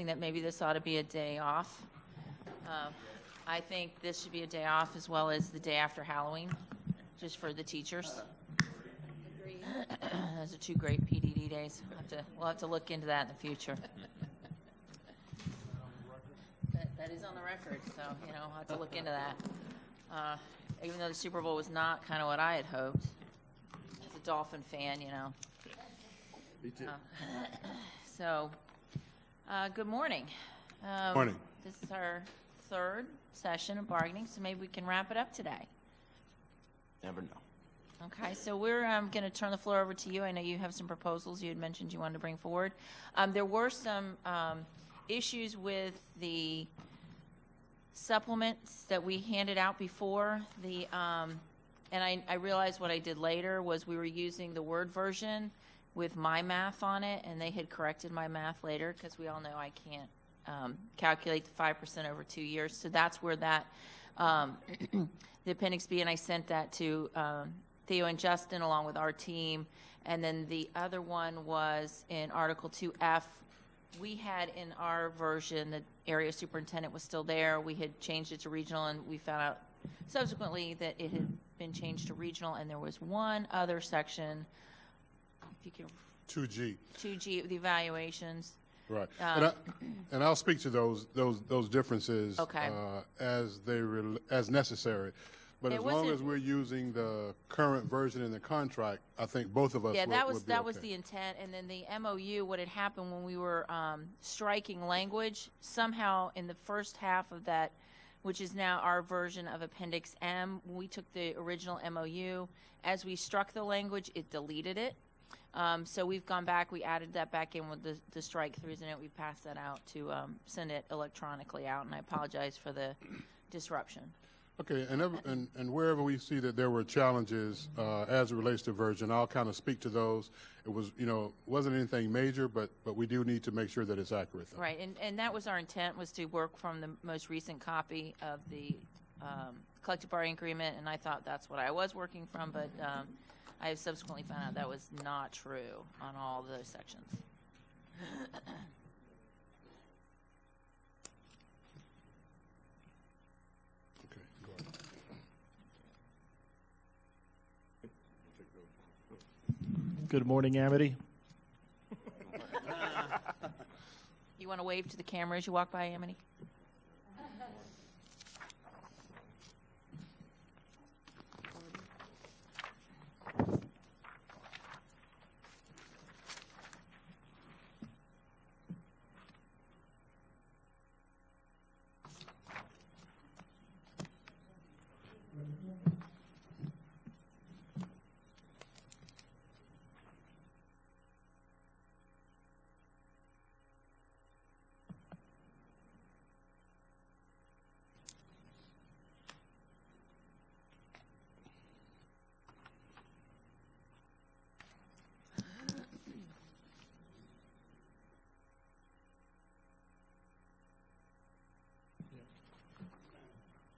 that maybe this ought to be a day off. I think this should be a day off as well as the day after Halloween, just for the teachers. Those are two great PDD days. We'll have to look into that in the future. That is on the record, so I'll have to look into that. Even though the Super Bowl was not kind of what I had hoped, as a Dolphin fan, Me too. So, good morning. Morning. This is our third session of bargaining, so maybe we can wrap it up today. Never know. Okay, so we're going to turn the floor over to you. I know you have some proposals you had mentioned you wanted to bring forward. There were some issues with the supplements that we handed out before. And I realized what I did later was we were using the Word version with my math on it, and they had corrected my math later because we all know I can't calculate the 5% over 2 years. So that's where that, the Appendix B, and I sent that to Theo and Justin along with our team. And then the other one was in Article 2F. We had in our version, the area superintendent was still there. We had changed it to regional, and we found out subsequently that it had been changed to regional, and there was one other section, if you can. 2G. 2G, the evaluations. Right. And I'll speak to those differences okay. as necessary. But as long as we're using the current version in the contract, I think both of us would be that okay. was the intent. And then the MOU, what had happened when we were striking language, somehow in the first half of that, which is now our version of Appendix M, we took the original MOU. As we struck the language, it deleted it. So we've gone back, we added that back in with the strike-throughs in it. We passed that out to send it electronically out, and I apologize for the disruption. Okay, and wherever we see that there were challenges as it relates to version, I'll kind of speak to those. It was, wasn't anything major, but we do need to make sure that it's accurate, though. Right, and that was our intent, was to work from the most recent copy of the collective bargaining agreement, and I thought that's what I was working from, but I have subsequently found out that was not true on all those sections. Good morning, Amity. You want to wave to the camera as you walk by, Amity?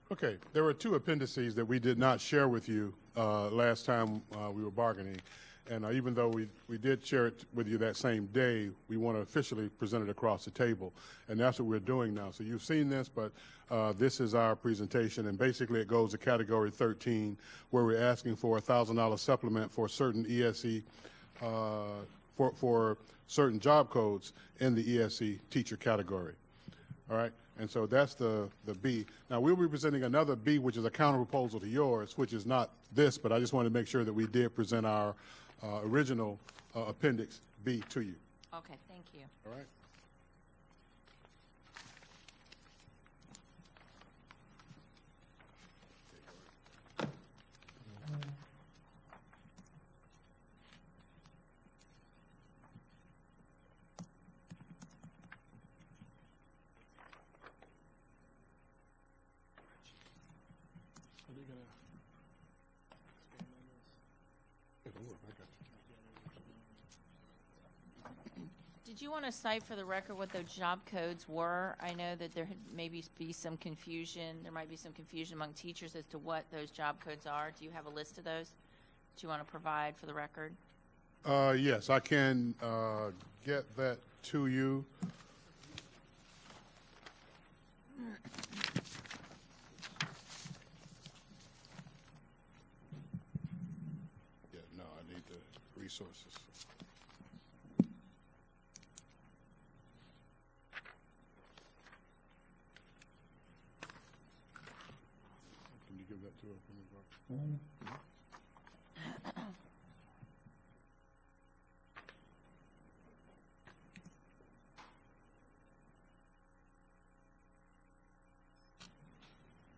Okay, there were two appendices that we did not share with you last time we were bargaining. And even though we did share it with you that same day, we want to officially present it across the table. And that's what we're doing now. So you've seen this, but this is our presentation. And basically it goes to Category 13, where we're asking for a $1,000 supplement for certain ESE, for certain job codes in the ESE teacher category. All right? And so that's the B. Now, we'll be presenting another B, which is a counterproposal to yours, which is not this, but I just wanted to make sure that we did present our original Appendix B to you. Okay, thank you. All right. Did you want to cite for the record what those job codes were? I know that there maybe be some confusion. There might be some confusion among teachers as to what those job codes are. Do you have a list of those that you want to provide for the record? Yes, I can get that to you. resources. Can you give that to her for me, Bart?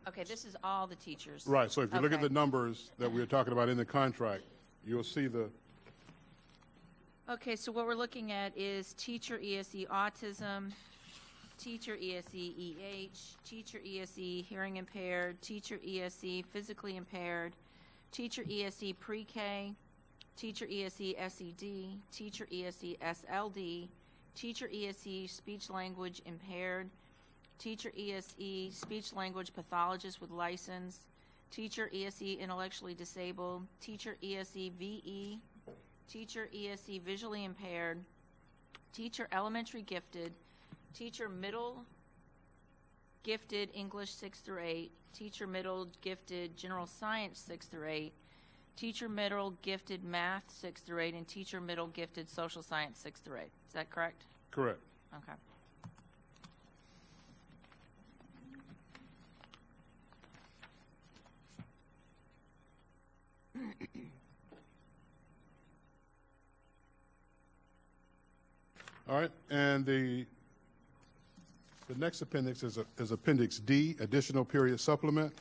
Okay, this is all the teachers. Right, so if you look at Okay. the numbers that we were talking about in the contract, you'll see the, Okay, so what we're looking at is teacher ESE autism, teacher ESE EH, teacher ESE hearing impaired, teacher ESE physically impaired, teacher ESE pre-K, teacher ESE SED, teacher ESE SLD, teacher ESE speech language impaired, teacher ESE speech language pathologist with license, teacher ESE intellectually disabled, teacher ESE VE, teacher ESE visually impaired, teacher elementary gifted, teacher middle gifted English 6 through 8, teacher middle gifted general science 6 through 8, teacher middle gifted math 6 through 8, and teacher middle gifted social science 6 through 8. Is that correct? correct. Okay. All right, and the next appendix is Appendix D, Additional Period Supplement.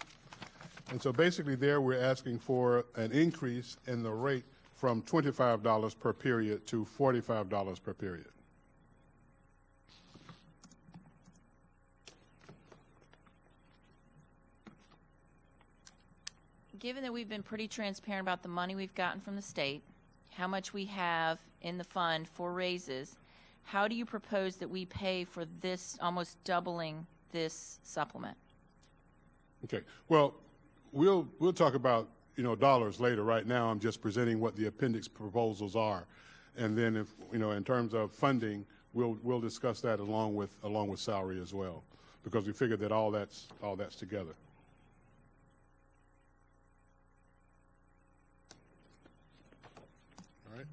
And so basically there, we're asking for an increase in the rate from $25 per period to $45 per period. Given that we've been pretty transparent about the money we've gotten from the state, how much we have in the fund for raises, how do you propose that we pay for this, almost doubling this supplement? Okay, well, we'll talk about, dollars later. Right now, I'm just presenting what the appendix proposals are. And then if, in terms of funding, we'll discuss that along with salary as well, because we figured that all that's together. All right.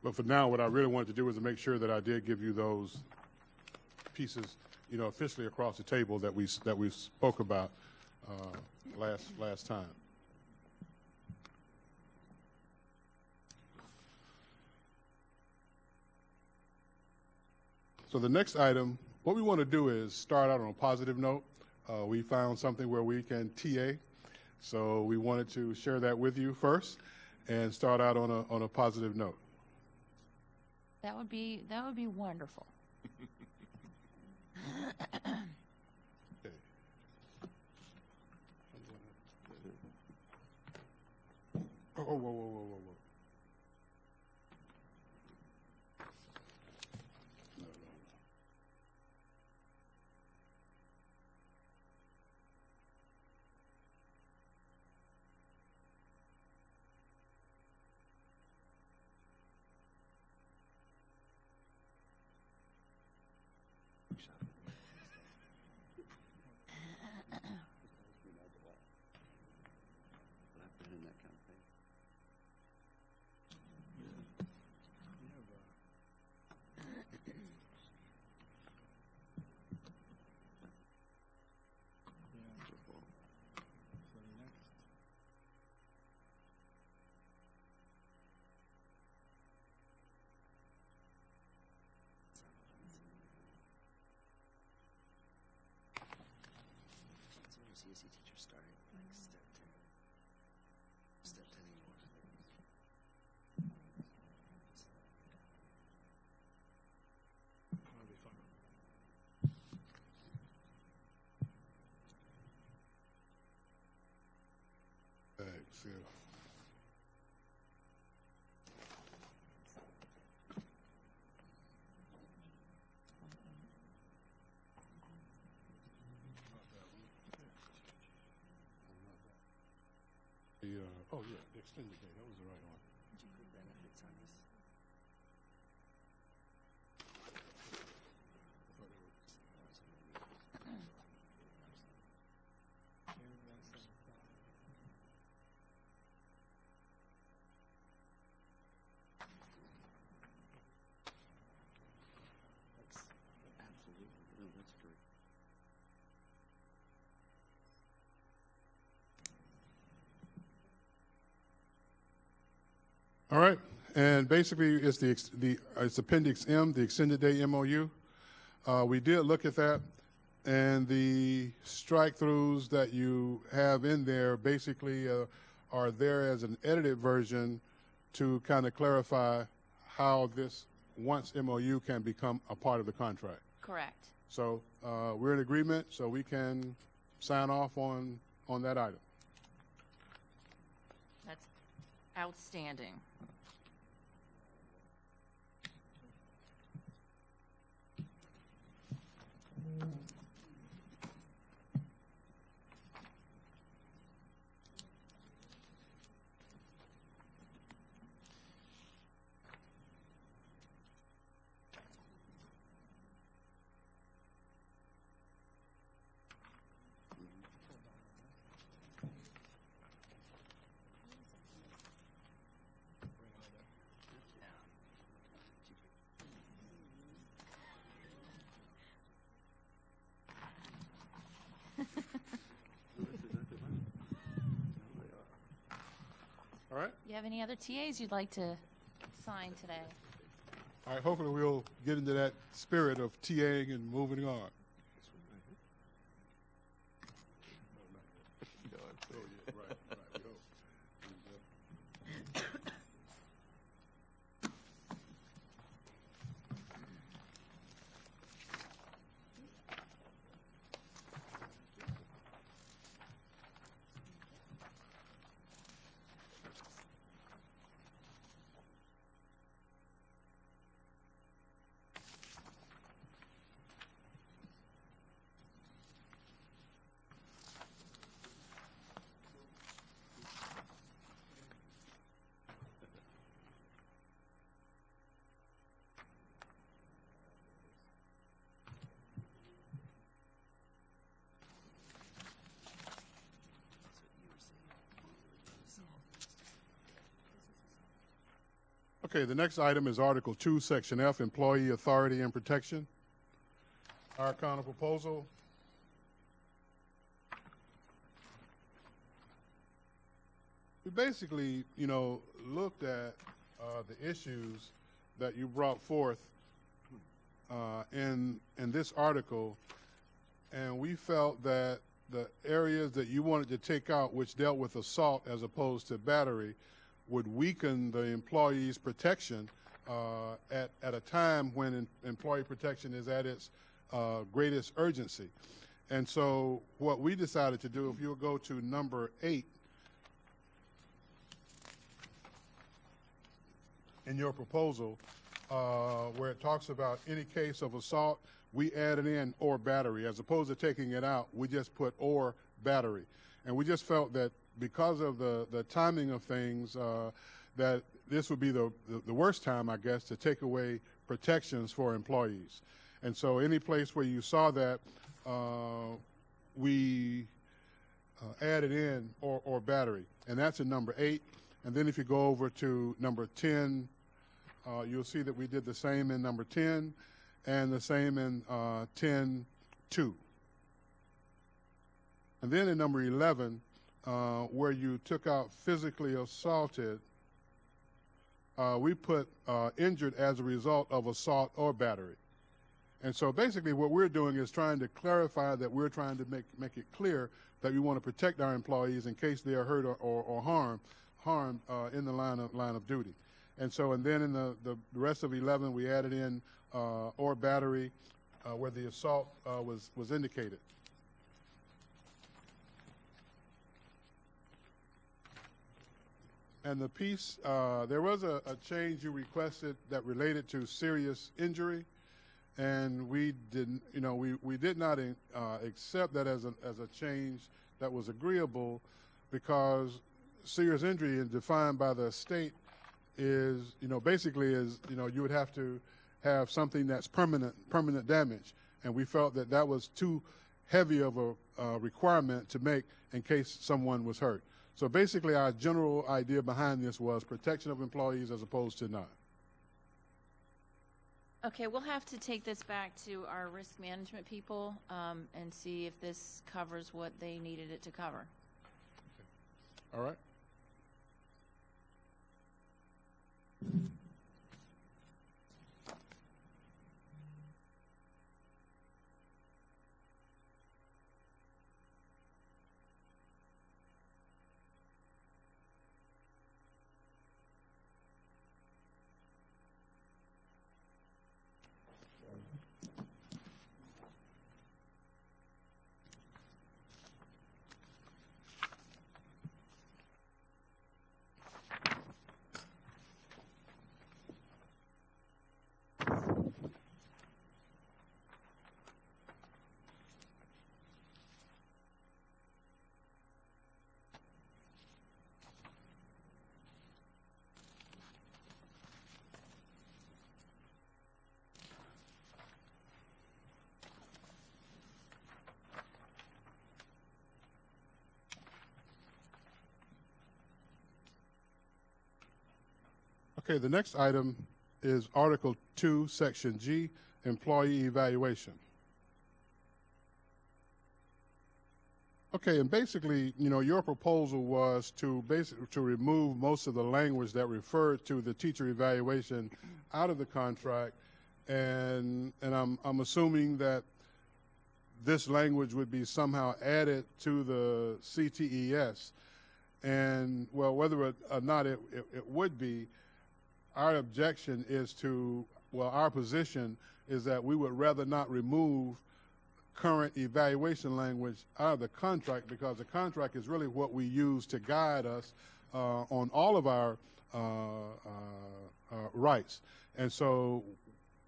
But for now, what I really wanted to do was to make sure that I did give you those pieces, officially across the table that we spoke about last time. So the next item, what we want to do is start out on a positive note. We found something where we can TA, so we wanted to share that with you first and start out on a positive note. That would be wonderful. Okay. Oh, whoa. No. CSE teacher started like step 10. Step 10 anymore. That'll be fun. Thanks, yeah. Oh, yeah, the extended day, that was the right one. Did you put benefits on this? All right, and basically it's it's Appendix M, the extended day MOU. We did look at that, and the strike-throughs that you have in there basically are there as an edited version to kind of clarify how this once MOU can become a part of the contract. Correct. So we're in agreement, so we can sign off on that item. That's outstanding. All right? You have any other TAs you'd like to sign today? All right, hopefully we'll get into that spirit of TAing and moving on. Okay, the next item is Article 2, Section F, Employee Authority and Protection. Our counterproposal. We basically, looked at the issues that you brought forth in this article, and we felt that the areas that you wanted to take out, which dealt with assault as opposed to battery, would weaken the employee's protection at a time when employee protection is at its greatest urgency. And so what we decided to do, if you'll go to number 8 in your proposal, where it talks about any case of assault, we added in or battery. As opposed to taking it out, we just put or battery. And we just felt that because of the timing of things, that this would be the worst time, I guess, to take away protections for employees. And so any place where you saw that, we added in or battery. And that's in number 8. And then if you go over to number 10, you'll see that we did the same in number 10 and the same in 10.2. And then in number 11, where you took out physically assaulted, we put injured as a result of assault or battery. And so basically what we're doing is trying to clarify that we're trying to make it clear that we want to protect our employees in case they are hurt or harmed in the line of duty. And so, and then in the rest of 11, we added in or battery where the assault was indicated. And the piece, there was a change you requested that related to serious injury, and we didn't, we did not accept that as a change that was agreeable, because serious injury is defined by the state is, basically is, you would have to have something that's permanent damage, and we felt that that was too heavy of a requirement to make in case someone was hurt. So basically our general idea behind this was protection of employees as opposed to not. Okay, we'll have to take this back to our risk management people and see if this covers what they needed it to cover. All right. Okay, the next item is Article 2, Section G, Employee Evaluation. Okay, and basically, you know, your proposal was to remove most of the language that referred to the teacher evaluation out of the contract, and I'm assuming that this language would be somehow added to the CTES, and well, whether or not it would be, our objection is to, well, our position is that we would rather not remove current evaluation language out of the contract, because the contract is really what we use to guide us on all of our rights. And so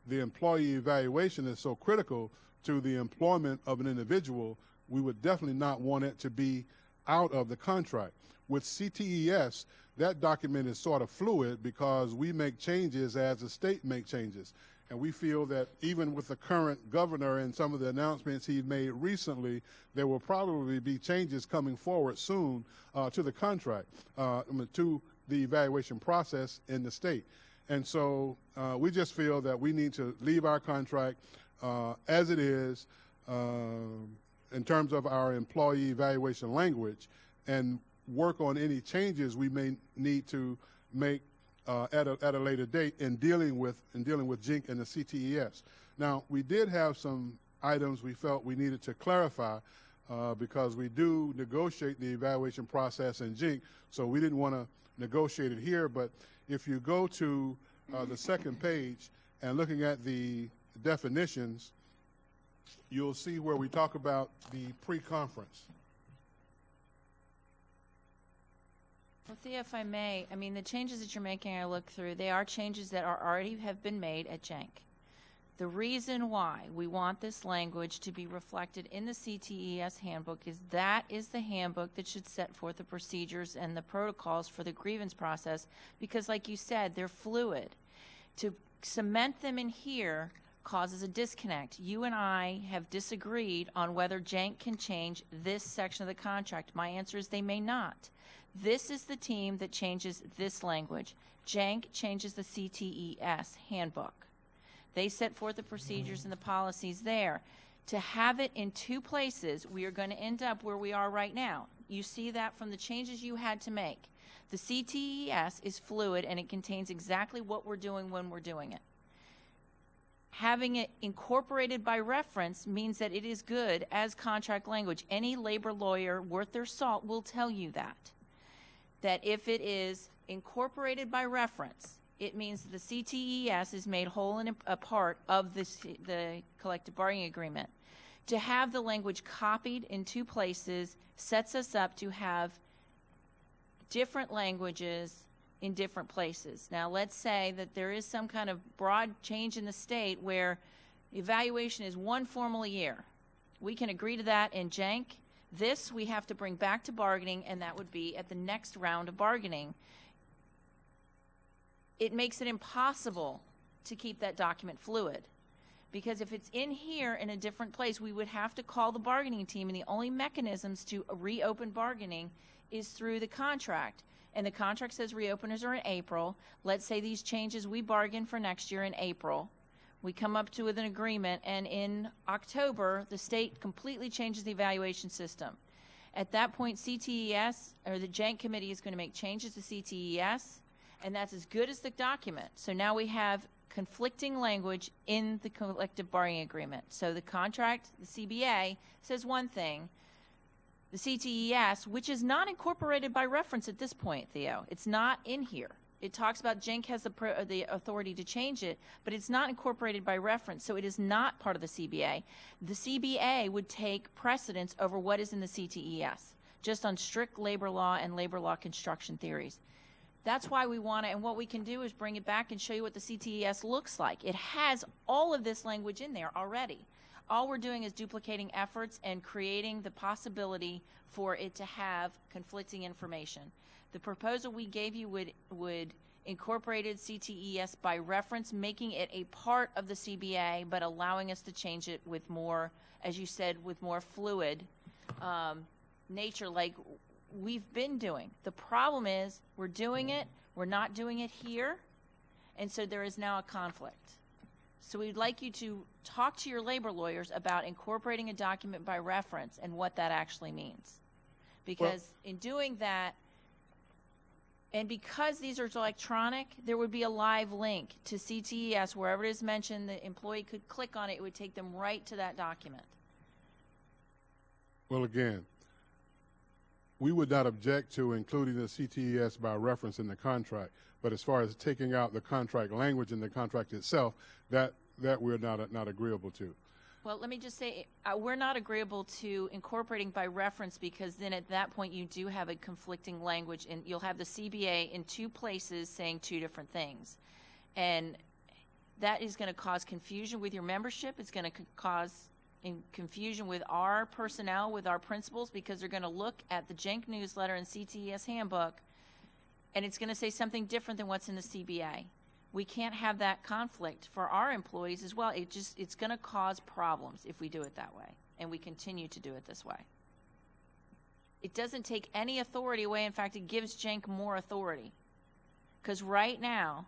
the employee evaluation is so critical to the employment of an individual, we would definitely not want it to be out of the contract. With CTES, that document is sort of fluid because we make changes as the state make changes. And we feel that even with the current governor and some of the announcements he made recently, there will probably be changes coming forward soon to the contract, to the evaluation process in the state. And so we just feel that we need to leave our contract as it is in terms of our employee evaluation language, and work on any changes we may need to make at a later date in dealing with JINC and the CTES. Now, we did have some items we felt we needed to clarify because we do negotiate the evaluation process in JINC, so we didn't want to negotiate it here. But if you go to the second page and looking at the definitions, you'll see where we talk about the pre-conference. Well, Thea, if I may, I mean, the changes that you're making, I look through, they are changes that already have been made at JANC. The reason why we want this language to be reflected in the CTES handbook is that is the handbook that should set forth the procedures and the protocols for the grievance process, because like you said, they're fluid. To cement them in here causes a disconnect. You and I have disagreed on whether JANC can change this section of the contract. My answer is they may not. This is the team that changes this language. JANC changes the CTES handbook. They set forth the procedures and the policies there. To have it in two places, we are going to end up where we are right now. You see that from the changes you had to make. The CTES is fluid and it contains exactly what we're doing when we're doing it. Having it incorporated by reference means that it is good as contract language. Any labor lawyer worth their salt will tell you that. That if it is incorporated by reference, it means that the CTES is made whole and a part of the collective bargaining agreement. To have the language copied in two places sets us up to have different languages in different places. Now, let's say that there is some kind of broad change in the state where evaluation is one formal a year. We can agree to that in JANC. This we have to bring back to bargaining, and that would be at the next round of bargaining. It makes it impossible to keep that document fluid, because if it's in here in a different place, we would have to call the bargaining team, and the only mechanisms to reopen bargaining is through the contract. And the contract says reopeners are in April. Let's say these changes we bargain for next year in April. We come up to an agreement, and in October, the state completely changes the evaluation system. At that point, CTES, or the JANC committee, is going to make changes to CTES, and that's as good as the document. So now we have conflicting language in the collective bargaining agreement. So the contract, the CBA, says one thing. The CTES, which is not incorporated by reference at this point, Theo. It's not in here. It talks about JANC has the authority to change it, but it's not incorporated by reference, so it is not part of the CBA. The CBA would take precedence over what is in the CTES, just on strict labor law and labor law construction theories. That's why we want it, and what we can do is bring it back and show you what the CTES looks like. It has all of this language in there already. All we're doing is duplicating efforts and creating the possibility for it to have conflicting information. The proposal we gave you would incorporate CTES by reference, making it a part of the CBA, but allowing us to change it with more, as you said, with more fluid nature, like we've been doing. The problem is we're doing it, we're not doing it here, And so there is now a conflict. So we'd like you to talk to your labor lawyers about incorporating a document by reference and what that actually means. Because in doing that, and because these are electronic, there would be a live link to CTES. Wherever it is mentioned, the employee could click on it. It would take them right to that document. Well, again, we would not object to including the CTES by reference in the contract, but as far as taking out the contract language in the contract itself, that we're not agreeable to. Well, let me just say, we're not agreeable to incorporating by reference, because then at that point you do have a conflicting language, and you'll have the CBA in two places saying two different things. And that is going to cause confusion with your membership. It's going to cause confusion with our personnel, with our principals, because they're going to look at the JENC newsletter and CTES handbook, and it's going to say something different than what's in the CBA. We can't have that conflict for our employees as well. It's going to cause problems if we do it that way, and we continue to do it this way. It doesn't take any authority away. In fact, it gives JENC more authority, because right now,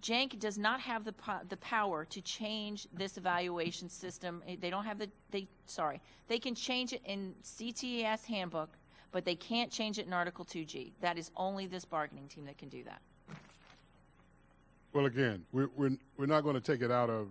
JENC does not have the power to change this evaluation system. They don't have they can change it in CTES handbook, but they can't change it in Article 2G. That is only this bargaining team that can do that. Well, again, we're not going to take it out of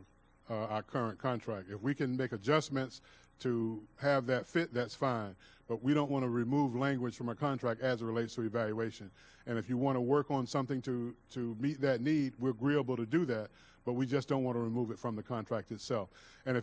our current contract. If we can make adjustments to have that fit, that's fine. But we don't want to remove language from our contract as it relates to evaluation. And if you want to work on something to meet that need, we're agreeable to do that. But we just don't want to remove it from the contract itself. And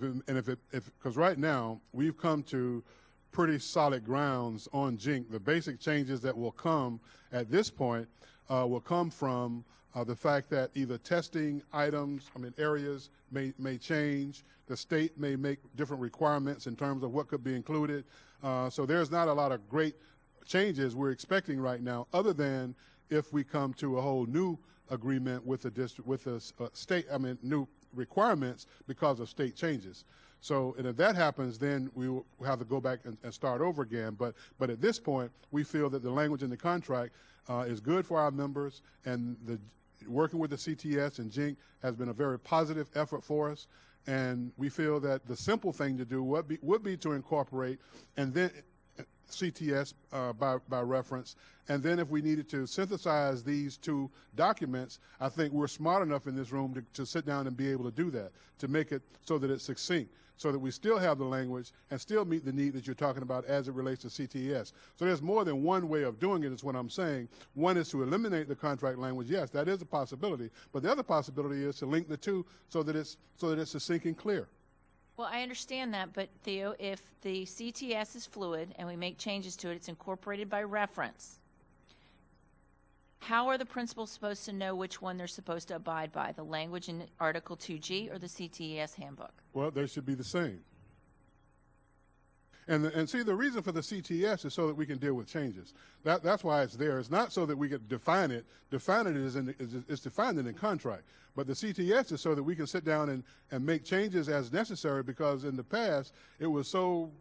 because right now we've come to pretty solid grounds on JENC. The basic changes that will come at this point will come from the fact that either testing areas may change. The state may make different requirements in terms of what could be included. So there's not a lot of great changes we're expecting right now, other than if we come to a whole new agreement with the district, with the state, new requirements because of state changes. So, and if that happens, then we will have to go back and start over again. But at this point, we feel that the language in the contract is good for our members, and working with the CTS and JENC has been a very positive effort for us. And we feel that the simple thing to do would be to incorporate, and then CTS by reference. And then if we needed to synthesize these two documents, I think we're smart enough in this room to sit down and be able to do that, to make it so that it's succinct, so that we still have the language and still meet the need that you're talking about as it relates to CTS. So there's more than one way of doing it, is what I'm saying. One is to eliminate the contract language. Yes, that is a possibility. But the other possibility is to link the two so that it's succinct and clear. Well, I understand that, but Theo, if the CTS is fluid and we make changes to it, it's incorporated by reference. How are the principals supposed to know which one they're supposed to abide by, the language in Article 2G or the CTES handbook? Well, they should be the same. And see, the reason for the CTS is so that we can deal with changes. That's why it's there. It's not so that we can define it. Defining it is defined in the contract. But the CTS is so that we can sit down and make changes as necessary, because in the past it was so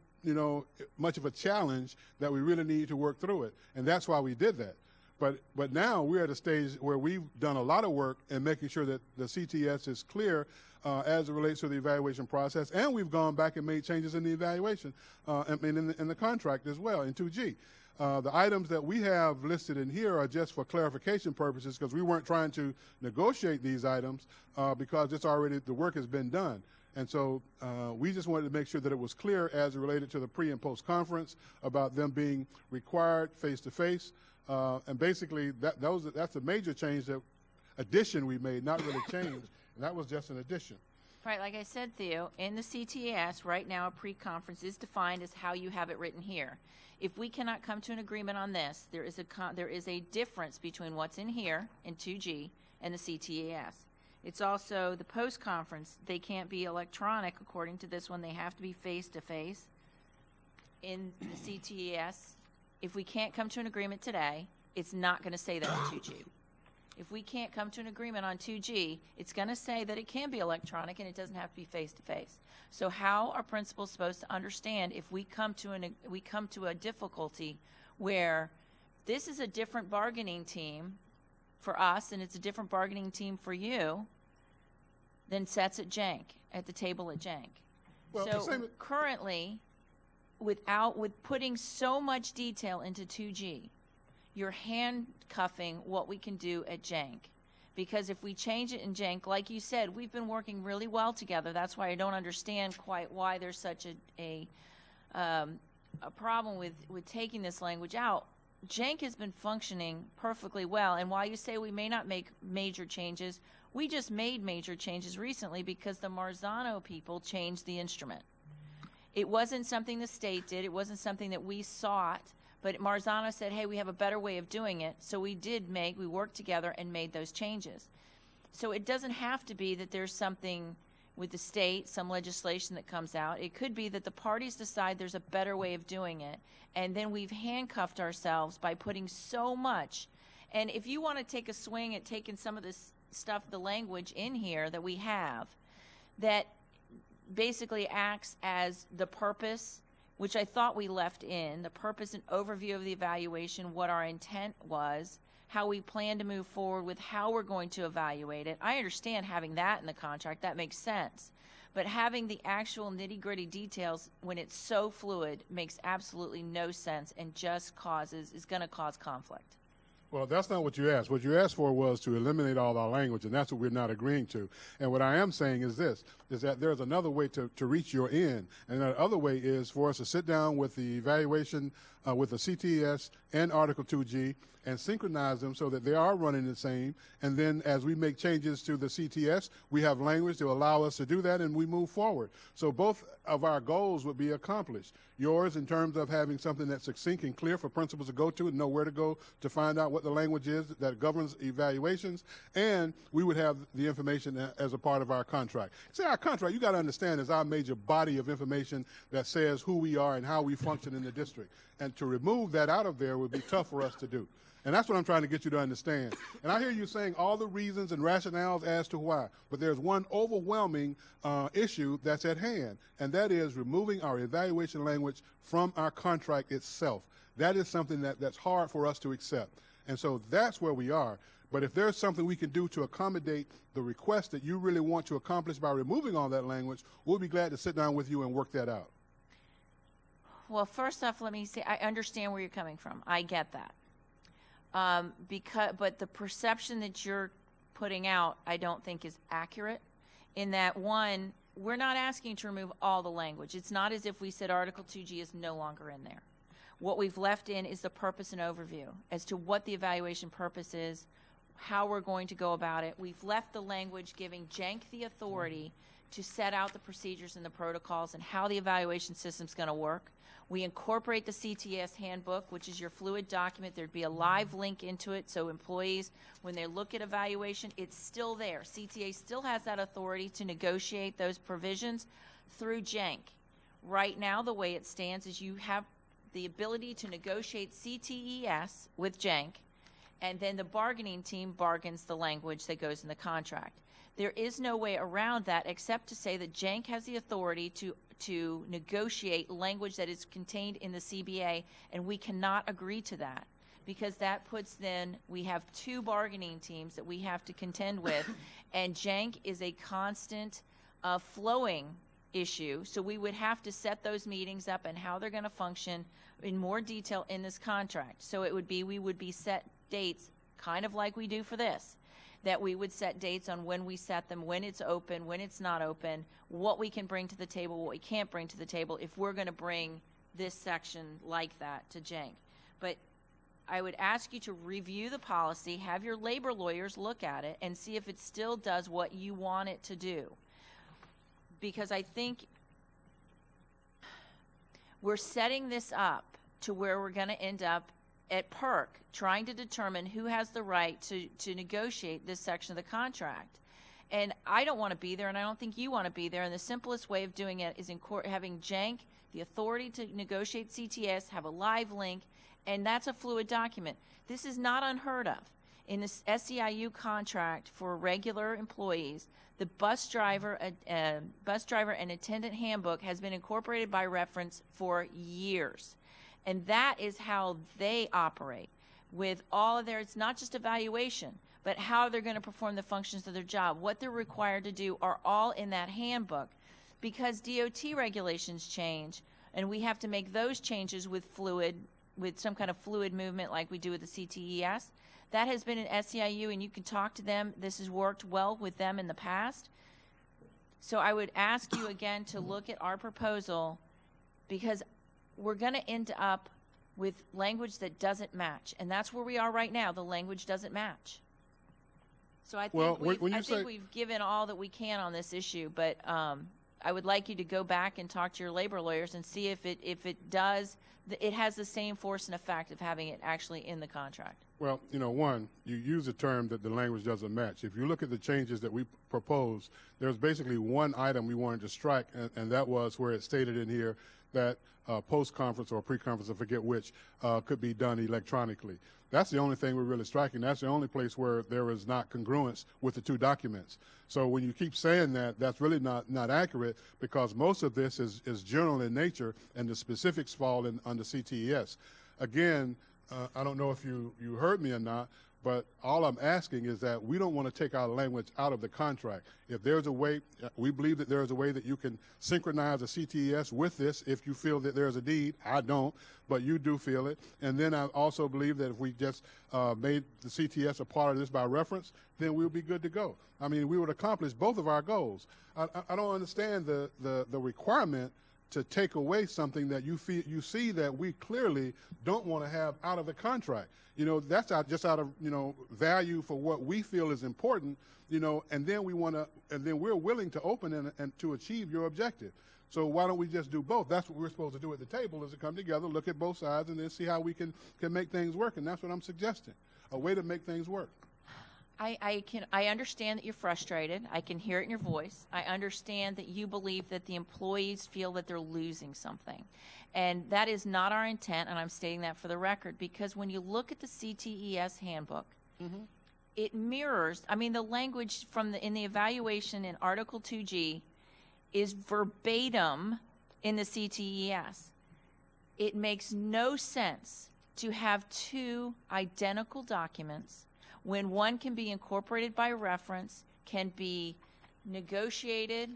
much of a challenge that we really need to work through it. And that's why we did that. But now we're at a stage where we've done a lot of work in making sure that the CTS is clear as it relates to the evaluation process, and we've gone back and made changes in the evaluation in the contract as well in 2G. The items that we have listed in here are just for clarification purposes, because we weren't trying to negotiate these items because the work has been done. And so we just wanted to make sure that it was clear as it related to the pre and post conference about them being required face-to-face. And basically, that's a major addition we made, not really change, and that was just an addition. Right, like I said, Theo, in the CTS, right now a pre-conference is defined as how you have it written here. If we cannot come to an agreement on this, there is a difference between what's in here in 2G and the CTS. It's also the post-conference. They can't be electronic according to this one. They have to be face-to-face. In the CTS, if we can't come to an agreement today, it's not going to say that in 2G. If we can't come to an agreement on 2G, it's going to say that it can be electronic and it doesn't have to be face-to-face. So how are principals supposed to understand if we come to a difficulty where this is a different bargaining team for us and it's a different bargaining team for you, then sets at Jank, at the table at Jank. Well, the So same- currently, with putting so much detail into 2G, you're handcuffing what we can do at Jank. Because if we change it in Jank, like you said, we've been working really well together. That's why I don't understand quite why there's such a problem with taking this language out. Jank has been functioning perfectly well, and while you say we may not make major changes, we just made major changes recently because the Marzano people changed the instrument. It wasn't something the state did. It wasn't something that we sought. But Marzano said, hey, we have a better way of doing it. So we worked together and made those changes. So it doesn't have to be that there's something with the state, some legislation that comes out. It could be that the parties decide there's a better way of doing it. And then we've handcuffed ourselves by putting so much. And if you want to take a swing at taking some of this stuff, the language in here that we have, that basically acts as the purpose, which I thought we left in, the purpose and overview of the evaluation, what our intent was, how we plan to move forward with how we're going to evaluate it. I understand having that in the contract. That makes sense. But having the actual nitty-gritty details when it's so fluid makes absolutely no sense and just is going to cause conflict. Well, that's not what you asked. What you asked for was to eliminate all our language, and that's what we're not agreeing to. And what I am saying is this, is that there's another way to reach your end. And that other way is for us to sit down with the evaluation with the CTS and Article 2G and synchronize them so that they are running the same. And then as we make changes to the CTS, we have language to allow us to do that, and we move forward. So both of our goals would be accomplished. Yours in terms of having something that's succinct and clear for principals to go to and know where to go to find out what the language is that governs evaluations, and we would have the information as a part of our contract. See, our contract, you got to understand, is our major body of information that says who we are and how we function in the district. And to remove that out of there would be tough for us to do. And that's what I'm trying to get you to understand. And I hear you saying all the reasons and rationales as to why, but there's one overwhelming issue that's at hand, and that is removing our evaluation language from our contract itself. That is something that's hard for us to accept. And so that's where we are. But if there's something we can do to accommodate the request that you really want to accomplish by removing all that language, we'll be glad to sit down with you and work that out. Well, first off, let me say I understand where you're coming from. I get that. But the perception that you're putting out, I don't think is accurate in that, one, we're not asking to remove all the language. It's not as if we said Article 2G is no longer in there. What we've left in is the purpose and overview as to what the evaluation purpose is, how we're going to go about it. We've left the language giving Jank the authority to set out the procedures and the protocols and how the evaluation system's going to work. We incorporate the CTS handbook, which is your fluid document. There'd be a live link into it, so employees, when they look at evaluation, it's still there. CTA still has that authority to negotiate those provisions through Jank. Right now, the way it stands is you have the ability to negotiate CTES with Jank, and then the bargaining team bargains the language that goes in the contract. There is no way around that except to say that Jank has the authority to negotiate language that is contained in the CBA, and we cannot agree to that because that puts then we have two bargaining teams that we have to contend with, and Jank is a constant flowing issue, so we would have to set those meetings up and how they're going to function in more detail in this contract. So it would be, we would be set dates kind of like we do for this, that we would set dates on when we set them, when it's open, when it's not open, what we can bring to the table, what we can't bring to the table if we're going to bring this section like that to Jank. But I would ask you to review the policy, have your labor lawyers look at it, and see if it still does what you want it to do. Because I think we're setting this up to where we're going to end up at PERC trying to determine who has the right to negotiate this section of the contract. And I don't want to be there, and I don't think you want to be there. And the simplest way of doing it is having Jank the authority to negotiate CTS, have a live link, and that's a fluid document. This is not unheard of. In the SEIU contract for regular employees, the bus driver and attendant handbook has been incorporated by reference for years. And that is how they operate. with all of their, it's not just evaluation, but how they're going to perform the functions of their job, what they're required to do are all in that handbook. Because DOT regulations change, and we have to make those changes with some kind of fluid movement like we do with the CTES. That has been an SEIU, and you can talk to them. This has worked well with them in the past. So I would ask you again to look at our proposal, because we're going to end up with language that doesn't match. And that's where we are right now. The language doesn't match. So I think, we've given all that we can on this issue, but I would like you to go back and talk to your labor lawyers and see if it does, it has the same force and effect of having it actually in the contract. Well, one, you use the term that the language doesn't match. If you look at the changes that we proposed, there's basically one item we wanted to strike, and that was where it stated in here that post-conference or pre-conference, I forget which, could be done electronically. That's the only thing we're really striking. That's the only place where there is not congruence with the two documents. So when you keep saying that, that's really not accurate, because most of this is general in nature, and the specifics fall under CTES. Again, I don't know if you heard me or not, but all I'm asking is that we don't want to take our language out of the contract. If there's a way, we believe that there's a way that you can synchronize the CTES with this if you feel that there's a need. I don't, but you do feel it. And then I also believe that if we just made the CTES a part of this by reference, then we'll be good to go. I mean, we would accomplish both of our goals. I don't understand the requirement to take away something that you see that we clearly don't want to have out of the contract. That's just out of value for what we feel is important. And then we're willing to open and to achieve your objective. So why don't we just do both? That's what we're supposed to do at the table, is to come together, look at both sides, and then see how we can make things work. And that's what I'm suggesting, a way to make things work. I understand that you're frustrated. I can hear it in your voice. I understand that you believe that the employees feel that they're losing something. And that is not our intent, and I'm stating that for the record, because when you look at the CTES handbook, it mirrors, the language in the evaluation in Article 2G is verbatim in the CTES. It makes no sense to have two identical documents when one can be incorporated by reference, can be negotiated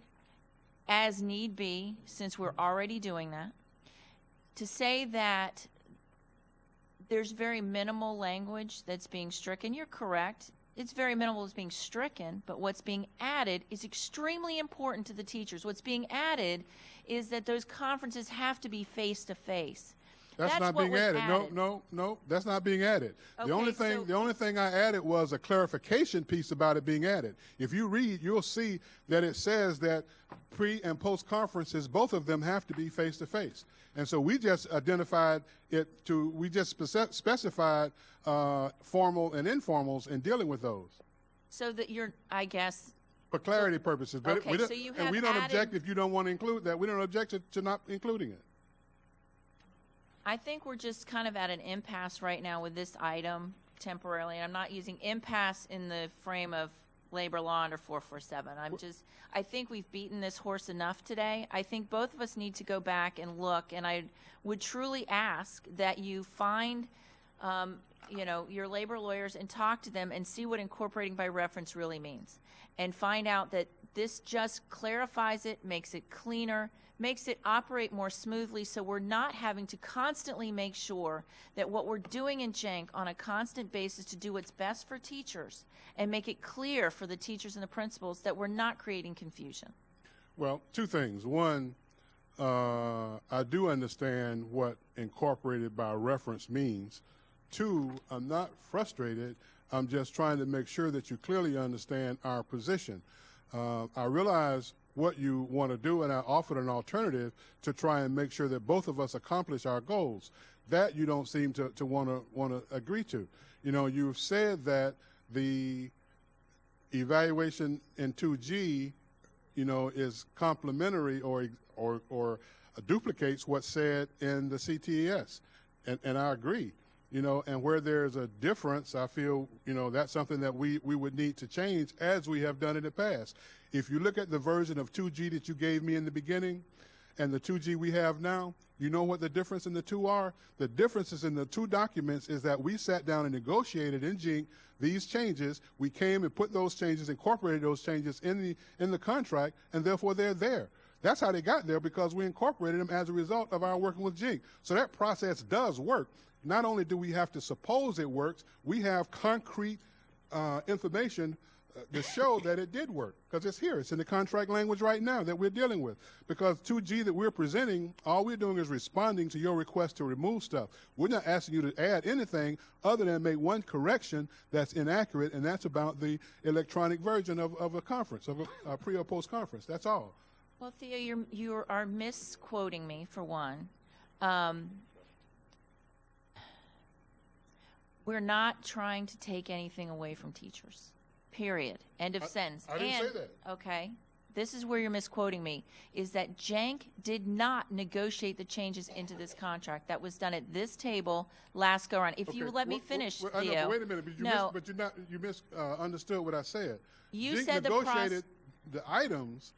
as need be, since we're already doing that. To say that there's very minimal language that's being stricken, you're correct. It's very minimal that's being stricken, but what's being added is extremely important to the teachers. What's being added is that those conferences have to be face-to-face. That's not being added. No, that's not being added. Okay, the only thing I added was a clarification piece about it being added. If you read, you'll see that it says that pre and post conferences, both of them have to be face to face. And so we just identified we just specified formal and informals in dealing with those. So that I guess. For clarity purposes. But okay, so you have and we don't object if you don't want to include that. We don't object to not including it. I think we're just kind of at an impasse right now with this item temporarily. And I'm not using impasse in the frame of labor law under 447. I think we've beaten this horse enough today. I think both of us need to go back and look, and I would truly ask that you find, your labor lawyers and talk to them and see what incorporating by reference really means, and find out that this just clarifies it, makes it cleaner, makes it operate more smoothly, so we're not having to constantly make sure that what we're doing in JENC on a constant basis to do what's best for teachers and make it clear for the teachers and the principals that we're not creating confusion. Well, two things. One, I do understand what incorporated by reference means. Two, I'm not frustrated. I'm just trying to make sure that you clearly understand our position. I realize what you want to do, and I offered an alternative to try and make sure that both of us accomplish our goals. That you don't seem to want to agree to. You've said that the evaluation in 2G, is complementary or duplicates what's said in the CTES, and I agree. And where there's a difference, I feel, that's something that we would need to change, as we have done in the past. If you look at the version of 2G that you gave me in the beginning, and the 2G we have now, you know what the difference in the two are? The differences in the two documents is that we sat down and negotiated in JINC these changes. We came and put those changes, incorporated those changes in the contract, and therefore they're there. That's how they got there, because we incorporated them as a result of our working with JINC. So that process does work. Not only do we have to suppose it works, we have concrete information to show that it did work, because it's here. It's in the contract language right now that we're dealing with. Because 2G that we're presenting, all we're doing is responding to your request to remove stuff. We're not asking you to add anything other than make one correction that's inaccurate, and that's about the electronic version of a conference, of a pre or post conference. That's all. Well, Theo, you are misquoting me, for one. We're not trying to take anything away from teachers, period. End of sentence. I didn't say that. Okay. This is where you're misquoting me, is that JANC did not negotiate the changes into this contract. That was done at this table last go around. If you let me finish, Theo. I know, wait a minute, but you misunderstood what I said. You JINC said negotiated the items.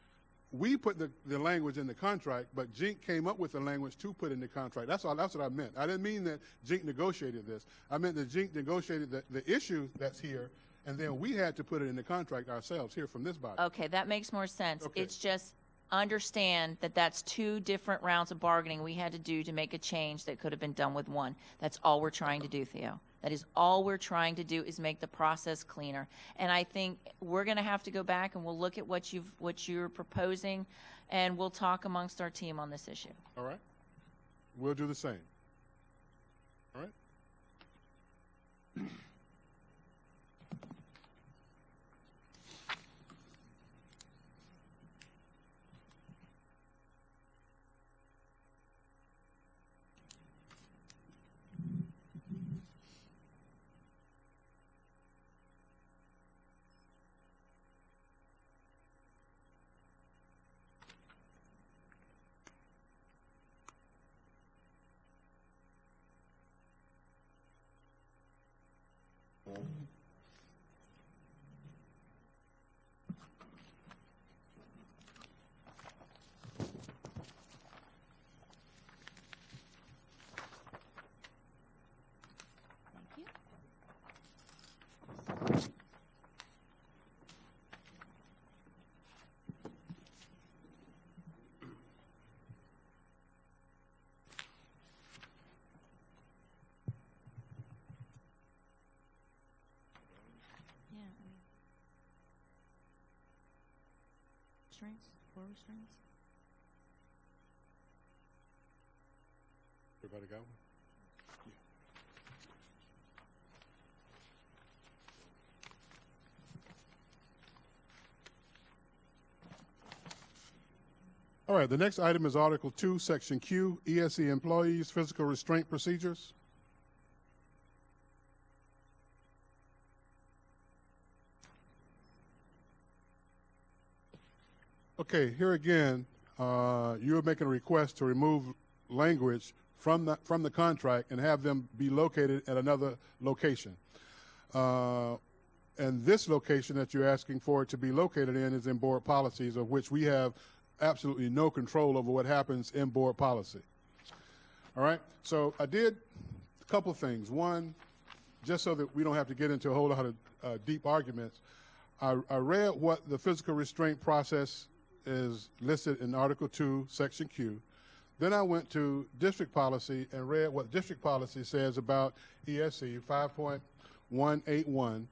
We put the language in the contract, but JINC came up with the language to put in the contract. That's what I meant. I didn't mean that JINC negotiated this. I meant that JINC negotiated the issue that's here, and then we had to put it in the contract ourselves here from this body. Okay, that makes more sense. Okay. It's just understand that that's two different rounds of bargaining we had to do to make a change that could have been done with one. That's all we're trying to do, Theo. That is all we're trying to do, is make the process cleaner. And I think we're going to have to go back and we'll look at what you're proposing, and we'll talk amongst our team on this issue. All right? We'll do the same. All right? Thank you. Yeah, I mean, restraints, four restraints. Everybody got one? All right, the next item is Article 2, Section Q, ESE Employees Physical Restraint Procedures. Okay, here again, you're making a request to remove language from the contract and have them be located at another location. And this location that you're asking for it to be located in is in board policies, of which we have absolutely no control over what happens in board policy. All right, so I did a couple things. One, just so that we don't have to get into a whole lot of deep arguments, I read what the physical restraint process is listed in Article 2, Section Q. Then I went to district policy and read what district policy says about ESE 5.181.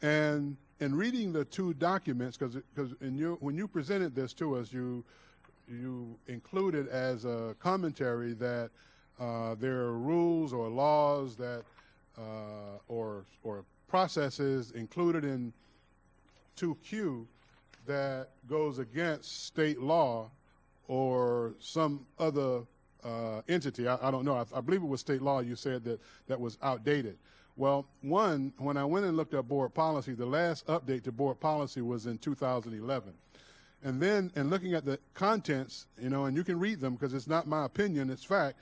And in reading the two documents, because when you presented this to us, you included as a commentary that there are rules or laws that or processes included in 2Q that goes against state law or some other entity. I don't know. I believe it was state law you said that was outdated. Well, one, when I went and looked at board policy, the last update to board policy was in 2011. And then in looking at the contents, and you can read them because it's not my opinion, it's fact,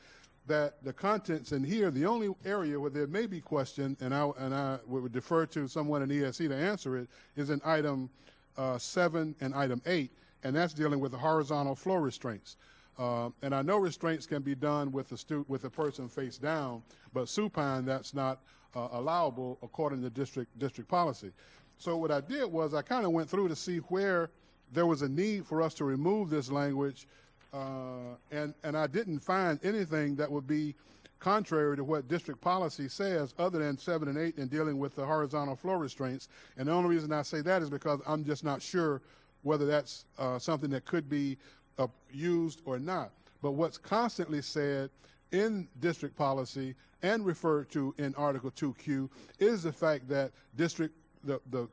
that the contents in here, the only area where there may be question, and I would defer to someone in ESE to answer it, is in item 7 and item 8, and that's dealing with the horizontal flow restraints. And I know restraints can be done with a person face down, but supine, that's not allowable according to district policy. So what I did was I kind of went through to see where there was a need for us to remove this language, and I didn't find anything that would be contrary to what district policy says other than 7 and 8 in dealing with the horizontal flow restraints. And the only reason I say that is because I'm just not sure whether that's something that could be used or not. But what's constantly said in district policy and referred to in Article 2Q is the fact that the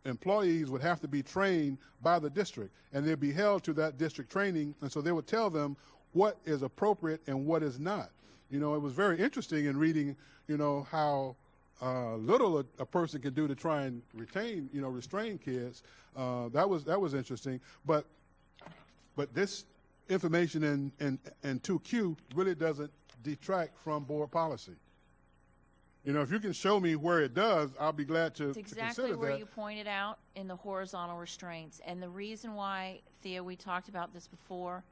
employees would have to be trained by the district, and they'd be held to that district training, and so they would tell them what is appropriate and what is not. You know, it was very interesting in reading, you know, how little a person can do to try and restrain kids. That was interesting, but this information in 2Q really doesn't detract from board policy. You know, if you can show me where it does, I'll be glad to It's exactly consider where that. you pointed out in the horizontal restraints. And the reason why, Thea, we talked about this before,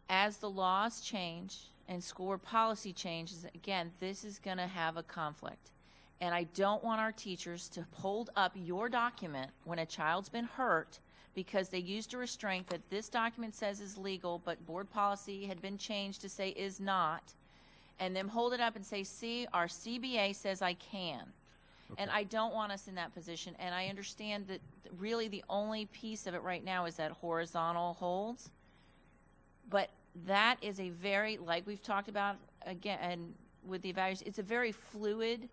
as the laws change and school board policy changes, again, this is going to have a conflict. And I don't want our teachers to hold up your document when a child's been hurt because they used a restraint that this document says is legal, but board policy had been changed to say is not, and them hold it up and say, see, our CBA says I can. Okay. And I don't want us in that position. And I understand that really the only piece of it right now is that horizontal holds. But that is a very, like we've talked about again, and with the evaluation, it's a very fluid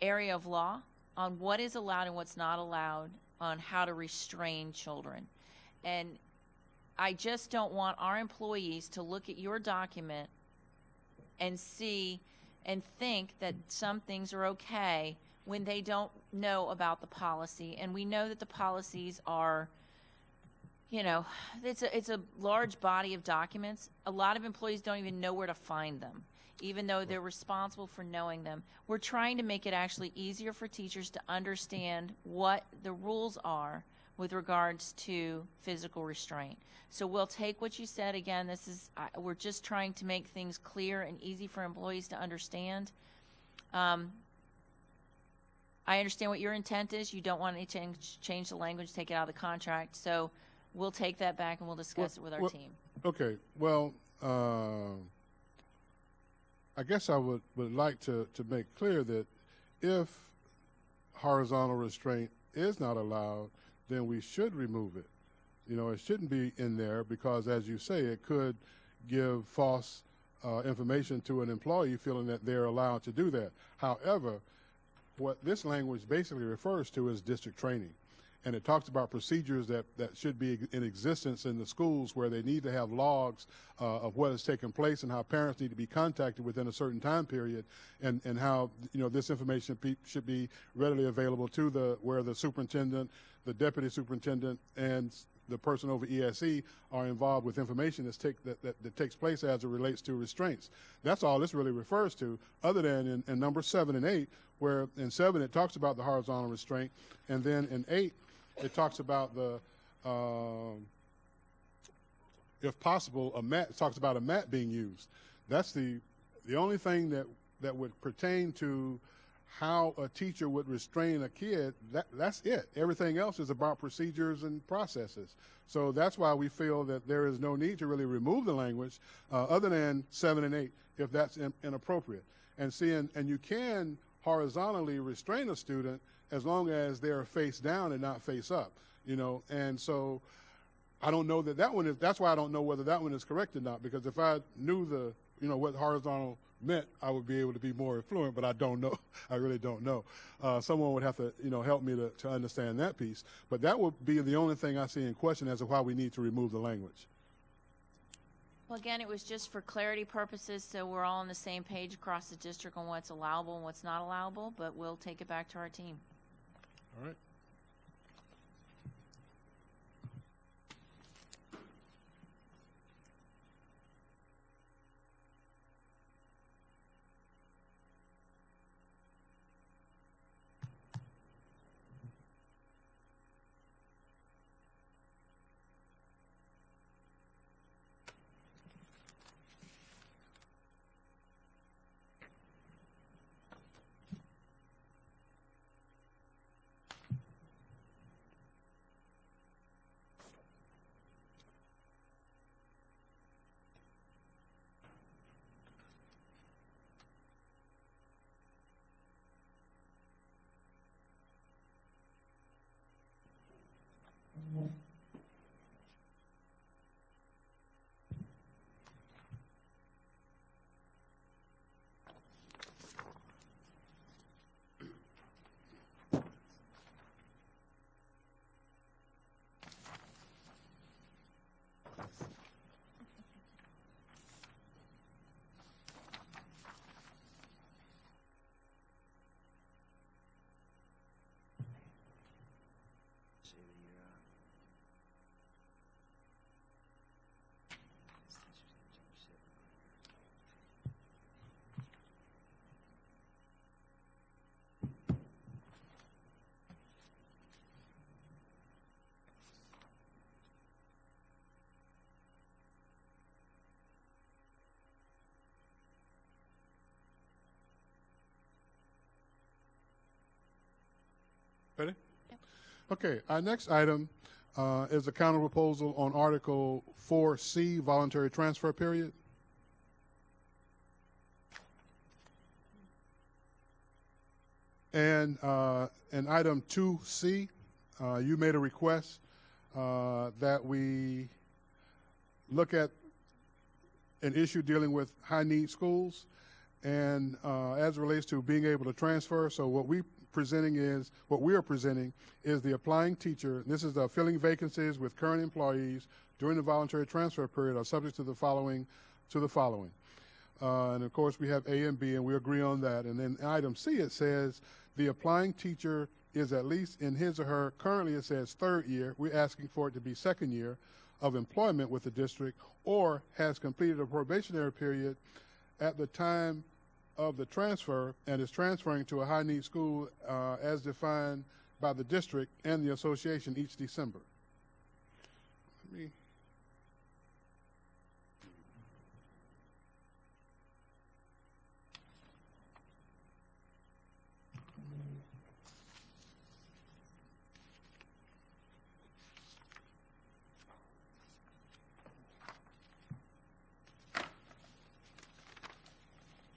area of law on what is allowed and what's not allowed on how to restrain children. And I just don't want our employees to look at your document and see and think that some things are okay when they don't know about the policy. And we know that the policies are, you know, it's a large body of documents. A lot of employees don't even know where to find them, even though they're responsible for knowing them. We're trying to make it actually easier for teachers to understand what the rules are with regards to physical restraint. So we'll take what you said. Again, we're just trying to make things clear and easy for employees to understand. I understand what your intent is. You don't want to change the language, take it out of the contract. So we'll take that back and we'll discuss it with our team. Okay. Well, I guess I would like to make clear that if horizontal restraint is not allowed, then we should remove it. You know, it shouldn't be in there because, as you say, it could give false information to an employee feeling that they're allowed to do that. However, what this language basically refers to is district training. And it talks about procedures that should be in existence in the schools where they need to have logs of what has taken place and how parents need to be contacted within a certain time period, and how, you know, this information should be readily available to where the superintendent, the deputy superintendent, and the person over ESE are involved with information that takes place as it relates to restraints. That's all this really refers to, other than in number 7 and 8, where in 7 it talks about the horizontal restraint, and then in 8 it talks about the, if possible, a mat. It talks about a mat being used. That's the only thing that would pertain to how a teacher would restrain a kid. That's it. Everything else is about procedures and processes. So that's why we feel that there is no need to really remove the language other than 7 and 8 if that's inappropriate. And you can horizontally restrain a student as long as they're face down and not face up, you know. And so I don't know that one is, that's why I don't know whether that one is correct or not, because if I knew what horizontal meant, I would be able to be more fluent, but I don't know. I really don't know. Someone would have to, you know, help me to understand that piece. But that would be the only thing I see in question as to why we need to remove the language. Well, again, it was just for clarity purposes, so we're all on the same page across the district on what's allowable and what's not allowable, but we'll take it back to our team. All right. Okay, our next item is a counterproposal on Article 4C, voluntary transfer period. And in item 2C, you made a request that we look at an issue dealing with high-need schools and as it relates to being able to transfer. So what we are presenting is the applying teacher. This is filling vacancies with current employees during the voluntary transfer period are subject to the following. And of course, we have A and B, and we agree on that. And then item C, it says the applying teacher is at least in his or her, currently it says third year, we're asking for it to be second year of employment with the district, or has completed a probationary period at the time of the transfer and is transferring to a high-need school as defined by the district and the association each December. Let me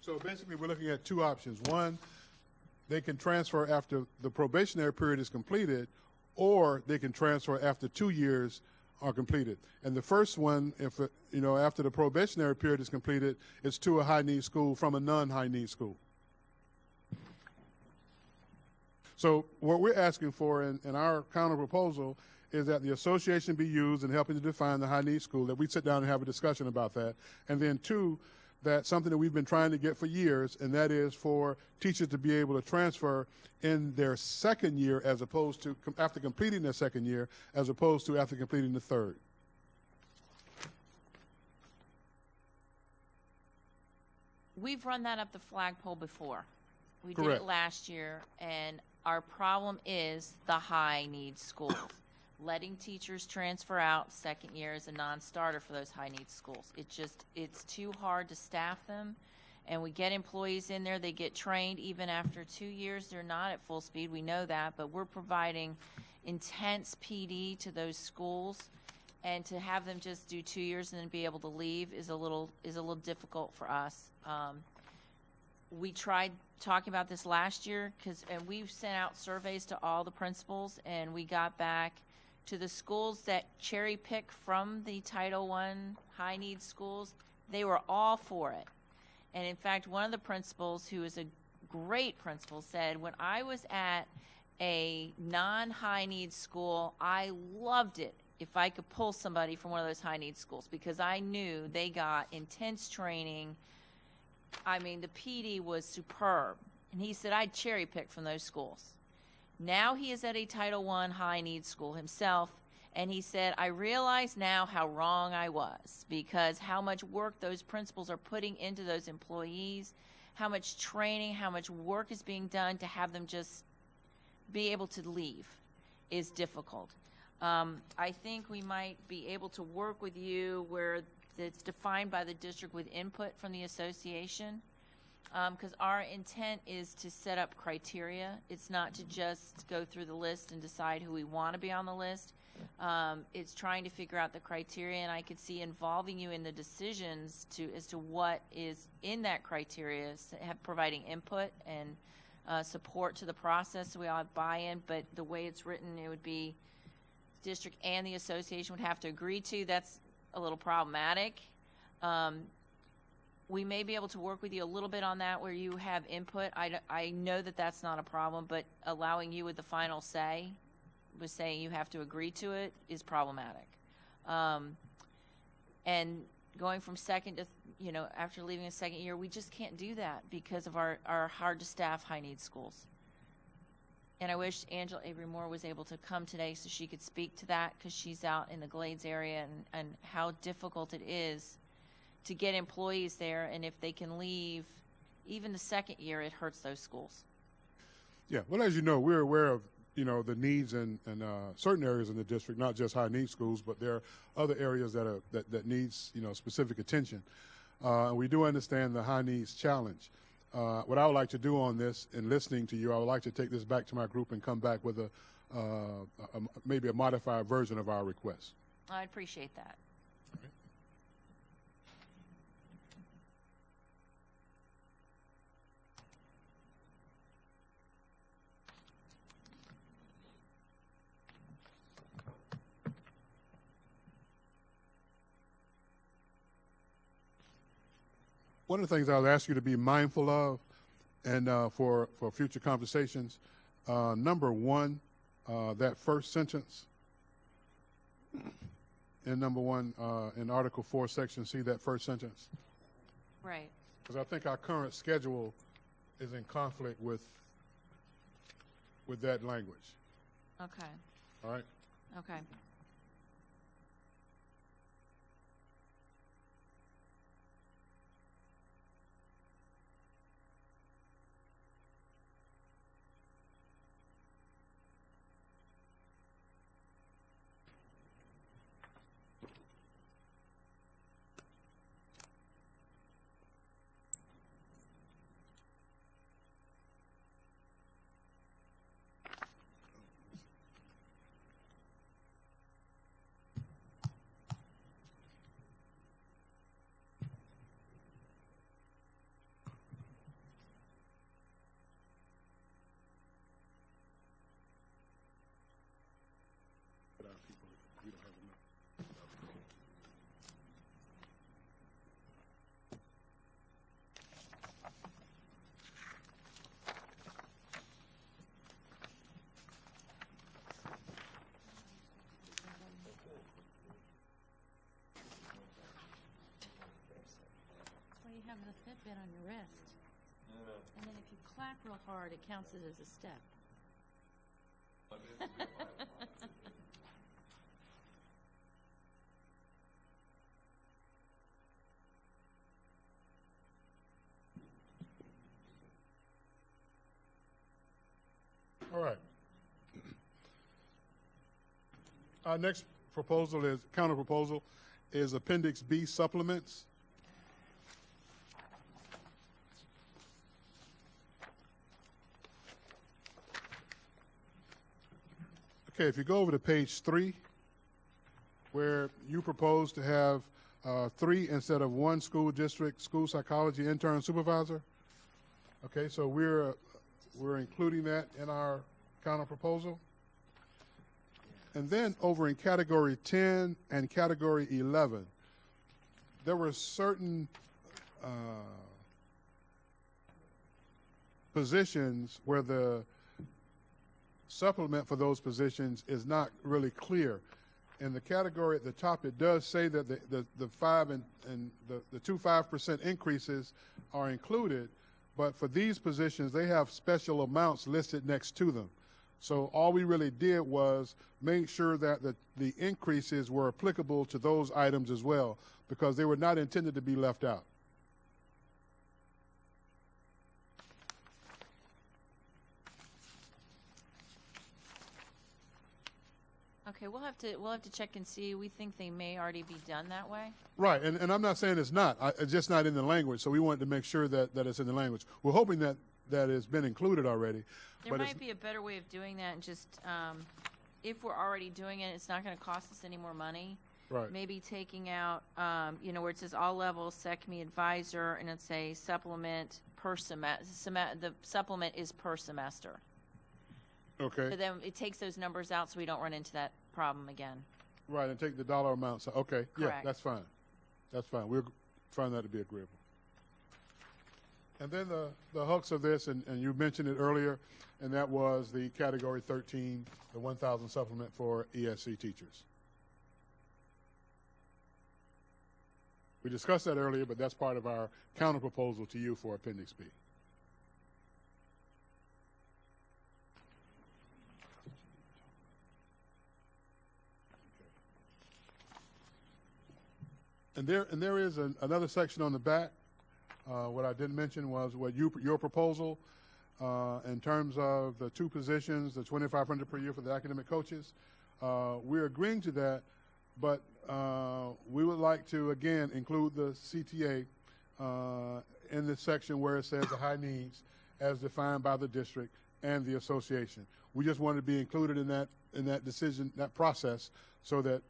So basically, we're looking at two options. One, they can transfer after the probationary period is completed, or they can transfer after 2 years are completed. And the first one, if after the probationary period is completed, it's to a high-need school from a non-high-need school. So what we're asking for in our counter proposal is that the association be used in helping to define the high-need school, that we sit down and have a discussion about that. And then two, that's something that we've been trying to get for years, and that is for teachers to be able to transfer in their second year as opposed to after completing their second year as opposed to after completing the third. We've run that up the flagpole before. We did Correct. it last year, and our problem is the high-need schools. Letting teachers transfer out second year is a non-starter for those high-need schools. It's too hard to staff them, and we get employees in there, they get trained. Even after 2 years, they're not at full speed. We know that, but we're providing intense PD to those schools, and to have them just do 2 years and then be able to leave is a little difficult for us. We tried talking about this last year, and we've sent out surveys to all the principals, and we got back to the schools that cherry pick from the Title I high need schools. They were all for it. And in fact, one of the principals, who is a great principal, said, when I was at a non-high need school, I loved it if I could pull somebody from one of those high need schools, because I knew they got intense training. I mean, the PD was superb. And he said, I'd cherry pick from those schools. Now he is at a Title I high need school himself, and he said, I realize now how wrong I was, because how much work those principals are putting into those employees, how much training, how much work is being done to have them just be able to leave is difficult. I think we might be able to work with you where it's defined by the district with input from the association. Because our intent is to set up criteria. It's not to just go through the list and decide who we want to be on the list. It's trying to figure out the criteria, and I could see involving you in the decisions as to what is in that criteria, providing input and support to the process so we all have buy-in. But the way it's written, it would be district and the association would have to agree to. That's a little problematic. We may be able to work with you a little bit on that where you have input. I know that that's not a problem, but allowing you with the final say, with saying you have to agree to it, is problematic. And going from second to, after leaving a second year, we just can't do that because of our hard-to-staff high-need schools. And I wish Angela Avery Moore was able to come today so she could speak to that, because she's out in the Glades area and how difficult it is to get employees there, and if they can leave even the second year, it hurts those schools. Yeah, well, as you know, we're aware of the needs in certain areas in the district, not just high need schools, but there are other areas that needs specific attention. And we do understand the high needs challenge. What I would like to do on this, in listening to you, I would like to take this back to my group and come back with maybe a modified version of our request. I appreciate that. One of the things I'll ask you to be mindful of, and for future conversations, number one, that first sentence in number one in Article 4, Section C, that first sentence, Right. because I think our current schedule is in conflict with that language. Okay. All right. Okay. But our people, we don't have enough. That's why you have the Fitbit on your wrist. And then if you clap real hard, it counts it as a step. All right. Our next proposal is, counterproposal, is Appendix B supplements. Okay, if you go over to page 3, where you propose to have 3 instead of 1 school district school psychology intern supervisor. Okay, so we're including that in our counterproposal. And then over in category 10 and category 11, there were certain positions where the supplement for those positions is not really clear. In the category at the top, it does say that the 5 and the 2 5% increases are included, but for these positions, they have special amounts listed next to them. So all we really did was make sure that the increases were applicable to those items as well, because they were not intended to be left out. Okay, we'll have to check and see. We think they may already be done that way. Right, and I'm not saying it's not. It's just not in the language, so we wanted to make sure that it's in the language. We're hoping that it's been included already. There might be a better way of doing that, and just if we're already doing it, it's not going to cost us any more money. Right. Maybe taking out, where it says all levels, SECME advisor, and it's a supplement per semester. The supplement is per semester. Okay. But then it takes those numbers out so we don't run into that problem again. Right, and take the dollar amounts. Okay, yeah, Correct. that's fine. That's fine. We'll find that to be agreeable. And then the hooks of this, and you mentioned it earlier, and that was the category 13, the 1,000 supplement for ESC teachers. We discussed that earlier, but that's part of our counterproposal to you for Appendix B. And there is another section on the back. What I didn't mention was what your proposal in terms of the 2 positions, the $2,500 per year for the academic coaches. We're agreeing to that, but we would like to again include the CTA in this section where it says the high needs as defined by the district, and the association. We just wanted to be included in that decision, that process, so that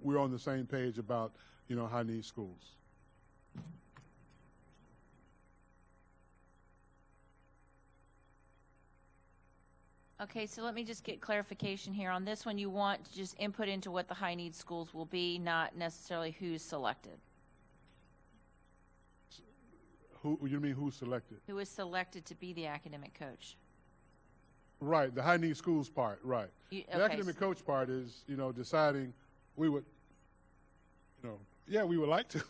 we're on the same page about, high need schools. Okay, so let me just get clarification here. On this one, you want to just input into what the high need schools will be, not necessarily who's selected. Who you mean who's selected? Who is selected to be the academic coach? Right, the high need schools part, right. The Okay, academic coach part is, deciding we would, yeah, we would like to.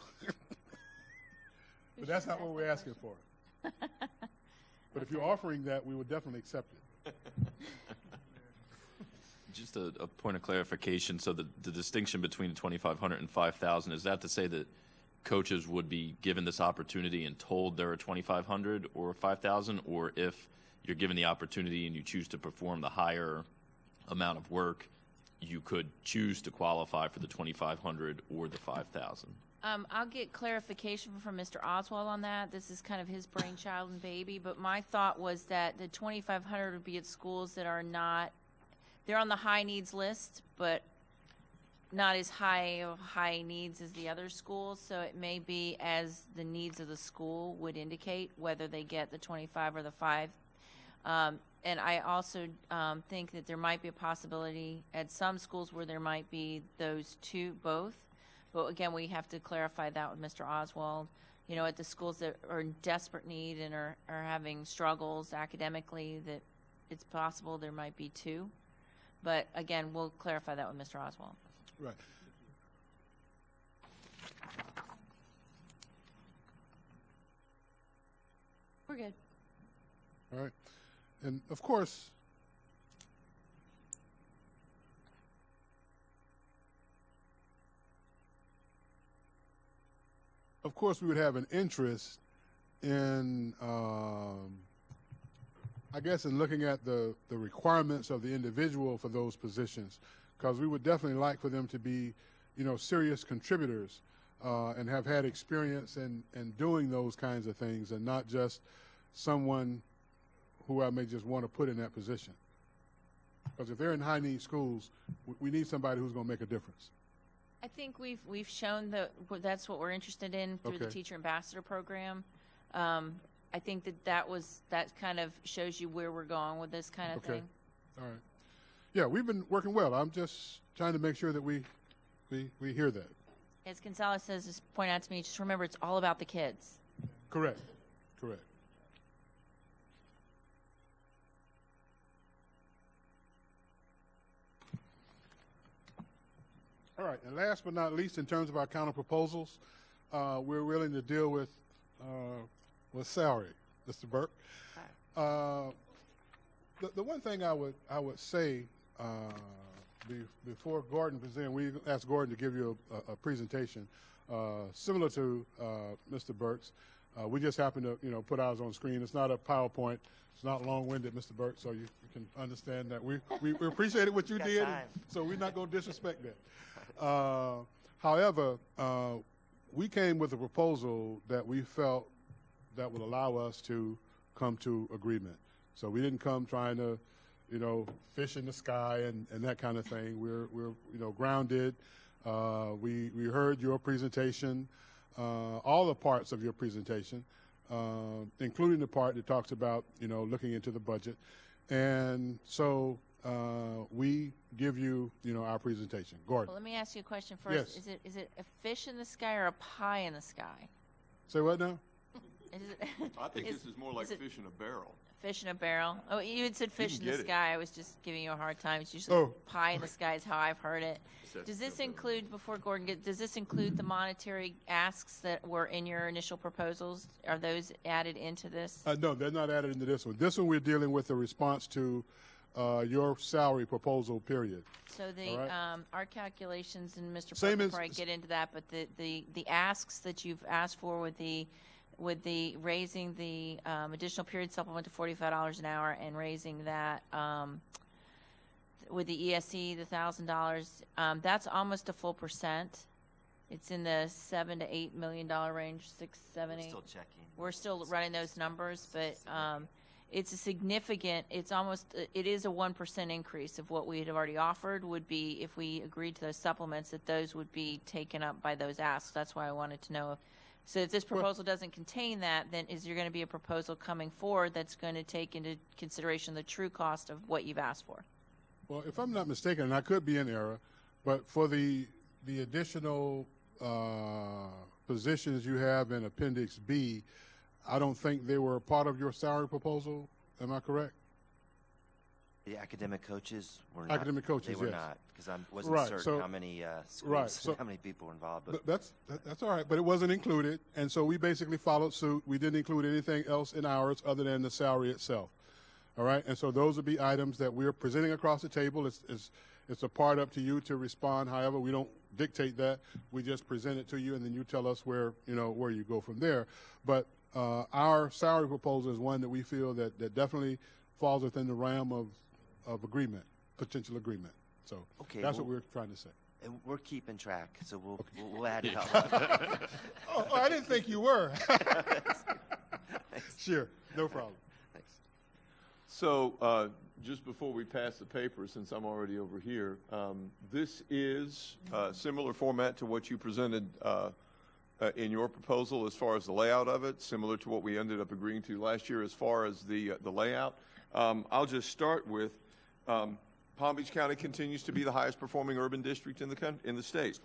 But that's not what we're asking for. But if you're offering that, we would definitely accept it. Just a point of clarification. So the distinction between 2,500 and 5,000, is that to say that coaches would be given this opportunity and told they're a 2,500 or 5,000, or if you're given the opportunity and you choose to perform the higher amount of work, you could choose to qualify for the 2,500 or the 5,000? I'll get clarification from Mr. Oswald on that. This is kind of his brainchild and baby, but my thought was that the 2,500 would be at schools that are not, they're on the high needs list, but not as high needs as the other schools. So it may be as the needs of the school would indicate whether they get the 25 or the 5. And I also think that there might be a possibility at some schools where there might be those two, both. But again, we have to clarify that with Mr. Oswald. At the schools that are in desperate need and are having struggles academically, that it's possible there might be two. But again, we'll clarify that with Mr. Oswald. Right. We're good. All right. And of course, we would have an interest in, I guess, in looking at the requirements of the individual for those positions, because we would definitely like for them to be, serious contributors and have had experience in doing those kinds of things, and not just someone who I may just want to put in that position. Because if they're in high need schools, we need somebody who's going to make a difference. I think we've shown that that's what we're interested in through the Okay. Teacher Ambassador Program. I think that kind of shows you where we're going with this kind of Okay. thing. All right. Yeah, we've been working well. I'm just trying to make sure that we hear that. As Gonzalez says, just point out to me, just remember it's all about the kids. Correct. All right, and last but not least, in terms of our counterproposals, we're willing to deal with salary, Mr. Burke. The one thing I would say before Gordon presents, we asked Gordon to give you a presentation similar to Mr. Burke's. We just happened to put ours on screen. It's not a PowerPoint. It's not long-winded, Mr. Burke, so you can understand that. We appreciated what you did, so we're not going to disrespect that. However, we came with a proposal that we felt that would allow us to come to agreement. So we didn't come trying to, fish in the sky and that kind of thing. We're grounded. We heard your presentation, all the parts of your presentation, including the part that talks about, looking into the budget. And so we give you, our presentation. Gordon. Well, let me ask you a question first. Yes. Is it a fish in the sky or a pie in the sky? Say what now? Is it, I think this is more like is it fish in a barrel. fish in a barrel? Oh, you had said fish in the get it. sky. I was just giving you a hard time. It's usually Oh. pie in the sky is how I've heard it. Except Does this for- include, before Gordon gets, does this include the monetary asks that were in your initial proposals? Are those added into this? No, they're not added into this one. This one we're dealing with the response to your salary proposal, period. So the, All right. our calculations, and Mr. Same Pope, as- before I get into that, but the asks that you've asked for with the raising the additional period supplement to $45 an hour and raising that with the ESC, the $1,000, that's almost a full percent. It's in the $7 to $8 million range, 6, 7, 8. Still checking. We're still running those numbers, but it's a significant, it's almost, it is a 1% increase of what we had already offered would be, if we agreed to those supplements, that those would be taken up by those asks. That's why I wanted to know. So if this proposal doesn't contain that, then is there going to be a proposal coming forward that's going to take into consideration the true cost of what you've asked for? Well, if I'm not mistaken, and I could be in error, but for the additional positions you have in Appendix B, I don't think they were part of your salary proposal. Am I correct? The academic coaches were not. Academic coaches, They were yes. not, because I wasn't Right, certain so- how many schools, right, so- how many people were involved. But That's all right, but it wasn't included, and so we basically followed suit. We didn't include anything else in ours other than the salary itself. All right, and so those would be items that we're presenting across the table. It's a part up to you to respond. However, we don't dictate that. We just present it to you, and then you tell us where you go from there. But our salary proposal is one that we feel that definitely falls within the realm of agreement, potential agreement. So Okay, that's what well- we're trying to say. and we're keeping track, so we'll add it up. Oh, I didn't think you were. Sure, no problem. Thanks. So, just before we pass the paper, since I'm already over here, this is a similar format to what you presented in your proposal as far as the layout of it, similar to what we ended up agreeing to last year as far as the layout. I'll just start with Palm Beach County continues to be the highest performing urban district in the state.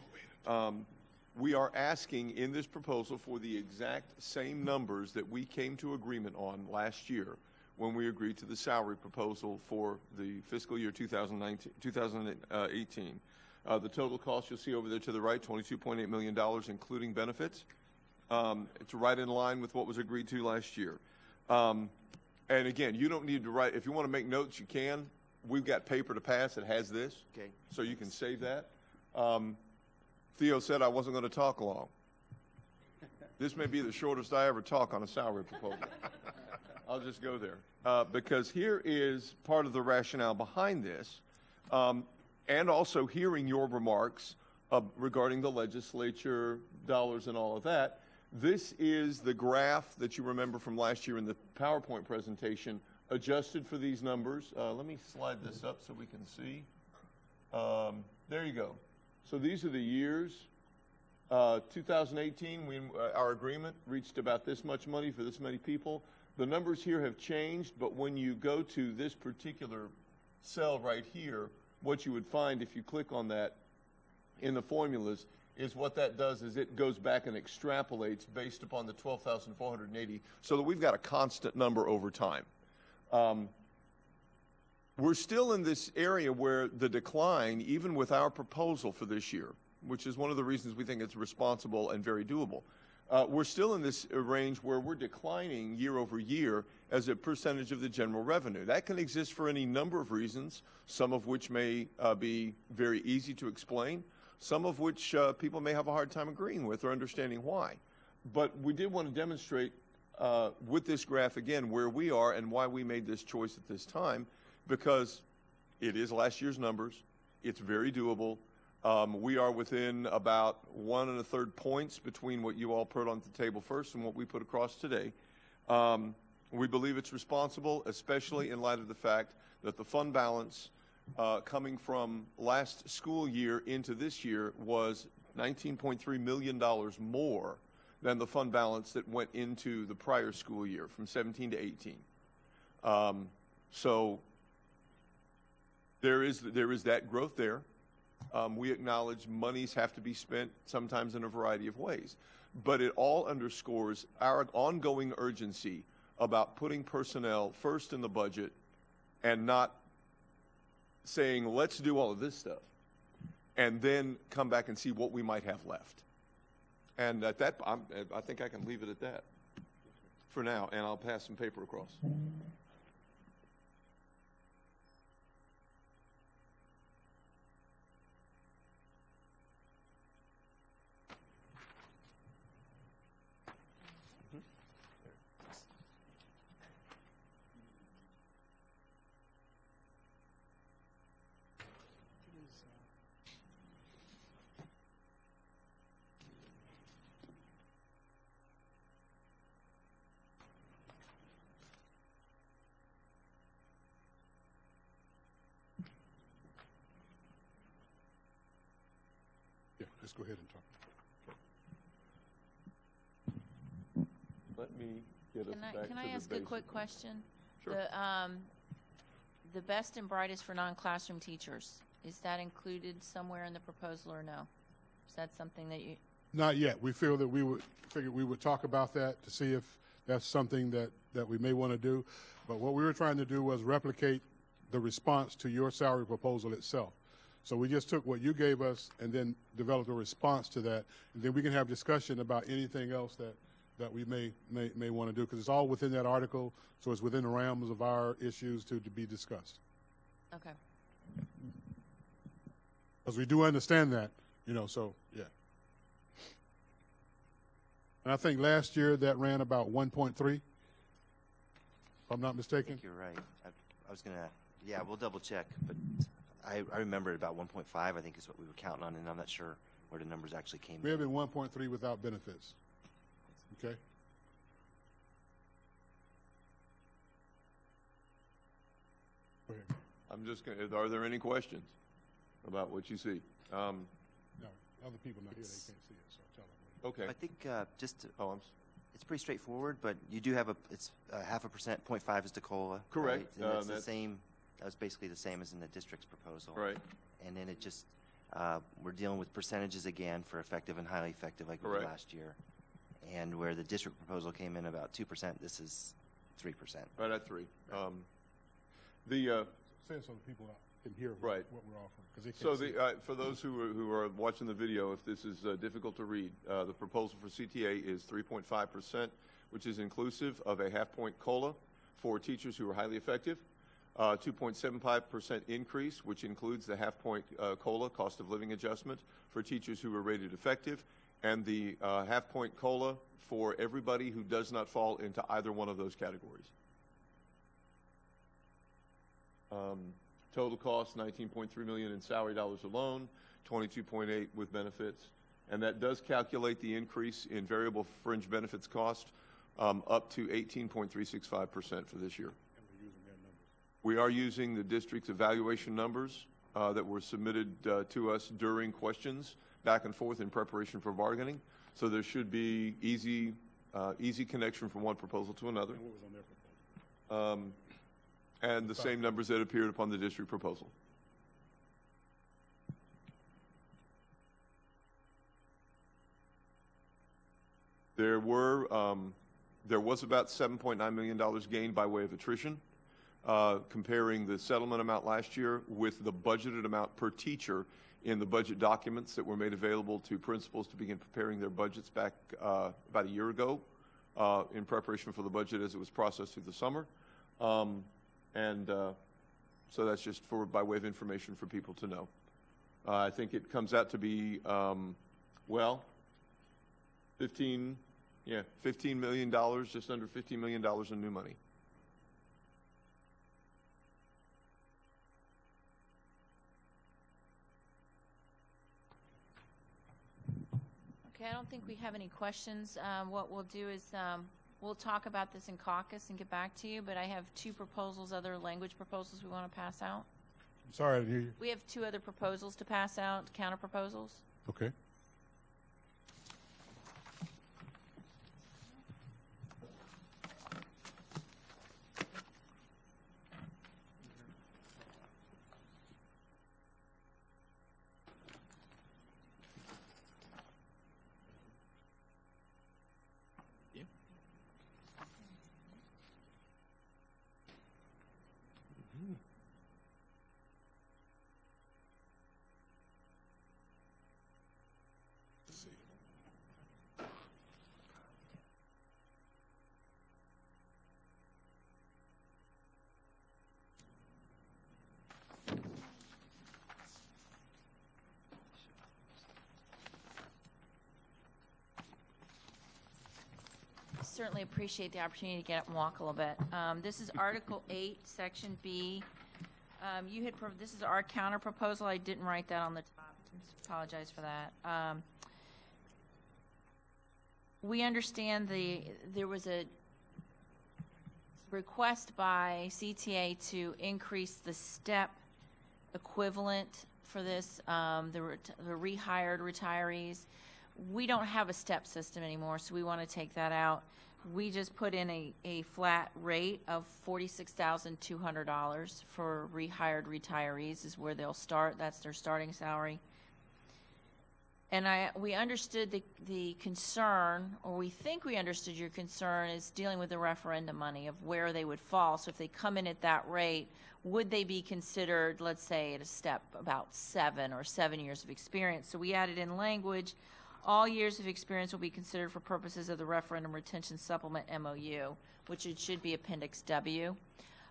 We are asking in this proposal for the exact same numbers that we came to agreement on last year when we agreed to the salary proposal for the fiscal year 2018. The total cost you'll see over there to the right, $22.8 million, including benefits. It's right in line with what was agreed to last year. And again, you don't need to write. If you want to make notes, you can. We've got paper to pass that has this, Okay. so you can save that. Theo said I wasn't going to talk long. This may be the shortest I ever talk on a salary proposal. I'll just go there. Because here is part of the rationale behind this, and also hearing your remarks regarding the legislature, dollars, and all of that. This is the graph that you remember from last year in the PowerPoint presentation, adjusted for these numbers. Let me slide this up so we can see. There you go. So these are the years. 2018, our agreement reached about this much money for this many people. The numbers here have changed, but when you go to this particular cell right here, what you would find if you click on that in the formulas is what that does is it goes back and extrapolates based upon the 12,480, so that we've got a constant number over time. We're still in this area where the decline, even with our proposal for this year, which is one of the reasons we think it's responsible and very doable, we're still in this range where we're declining year over year as a percentage of the general revenue. That can exist for any number of reasons, some of which may be very easy to explain, some of which people may have a hard time agreeing with or understanding why. But we did want to demonstrate with this graph again where we are and why we made this choice at this time, because it is last year's numbers. It's very doable. We are within about 1 1/3 points between what you all put on the table first and what we put across today. We believe it's responsible, especially in light of the fact that the fund balance coming from last school year into this year was $19.3 million more than the fund balance that went into the prior school year from 17 to 18. So there is that growth there. We acknowledge monies have to be spent sometimes in a variety of ways, but it all underscores our ongoing urgency about putting personnel first in the budget and not saying, let's do all of this stuff and then come back and see what we might have left. And at that, I think I can leave it at that for now, and I'll pass some paper across. Just go ahead and talk. Let me get us back to the Can I ask a basic. quick question? Sure. The best and brightest for non-classroom teachers, is that included somewhere in the proposal or no? Is that something that you, Not yet. We feel that we would talk about that to see if that's something that we may want to do. But what we were trying to do was replicate the response to your salary proposal itself. So we just took what you gave us and then developed a response to that. And then we can have discussion about anything else that we may want to do, because it's all within that article, so it's within the realms of our issues to be discussed. okay. Because we do understand that, so, yeah. And I think last year that ran about 1.3, if I'm not I mistaken. think you're right. I was going to, yeah, we'll double check, but I remember it about 1.5, I think is what we were counting on, and I'm not sure where the numbers actually came May have in. been 1.3 without benefits. Okay? Go ahead. I'm just going to, are there any questions about what you see? No, other people not here, they can't see it, so tell them. Okay. I think just to, Oh, it's pretty straightforward, but you do have it's 0.5%, 0.5 is DeCola. Correct. Right? And it's the that's- same, that was basically the same as in the district's proposal. right. And then it just, we're dealing with percentages again for effective and highly effective like we did Correct. last year. And where the district proposal came in about 2%, this is 3%. Right at 3. Say it so the people can hear Right. what we're offering, because they So can't see it. for those who are watching the video, if this is difficult to read, the proposal for CTA is 3.5%, which is inclusive of a half-point COLA for teachers who are highly effective, 2.75% increase, which includes the half-point COLA, cost of living adjustment, for teachers who are rated effective, and the half-point COLA for everybody who does not fall into either one of those categories. Total cost, $19.3 million in salary dollars alone, $22.8 with benefits, and that does calculate the increase in variable fringe benefits cost up to 18.365% for this year. We are using the district's evaluation numbers that were submitted to us during questions back and forth in preparation for bargaining, so there should be easy connection from one proposal to another. And what was on their proposal? And the same numbers that appeared upon the district proposal. There was about $7.9 million gained by way of attrition, comparing the settlement amount last year with the budgeted amount per teacher in the budget documents that were made available to principals to begin preparing their budgets back about a year ago in preparation for the budget as it was processed through the summer. So that's just by way of information for people to know. I think it comes out to be, $15 million, just under $15 million in new money. Okay, I don't think we have any questions. What we'll do is we'll talk about this in caucus and get back to you, but I have 2 proposals, other language proposals we want to pass out. I'm sorry, I didn't hear you. We have 2 other proposals to pass out, counter proposals. Okay. Certainly appreciate the opportunity to get up and walk a little bit. This is Article 8, Section B. This is our counter proposal. I didn't write that on the top. Apologize for that. We understand there was a request by CTA to increase the step equivalent for this, the rehired retirees. We don't have a step system anymore, so we want to take that out. We just put in a flat rate of $46,200 for rehired retirees is where they'll start. That's their starting salary. And we understood the concern, or we think we understood your concern, is dealing with the referendum money of where they would fall. So if they come in at that rate, would they be considered, let's say, at a step about 7 or 7 years of experience? So we added in language, all years of experience will be considered for purposes of the referendum retention supplement MOU, which it should be Appendix W.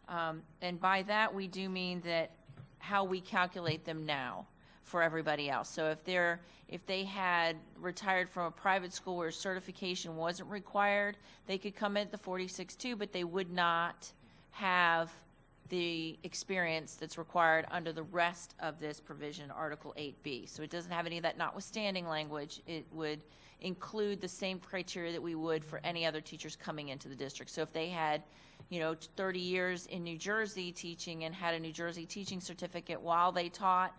And by that, we do mean that how we calculate them now for everybody else. So if they had retired from a private school where certification wasn't required, they could come in at the 46.2, but they would not have the experience that's required under the rest of this provision, Article 8B. So it doesn't have any of that notwithstanding language. It would include the same criteria that we would for any other teachers coming into the district. So if they had, 30 years in New Jersey teaching and had a New Jersey teaching certificate while they taught,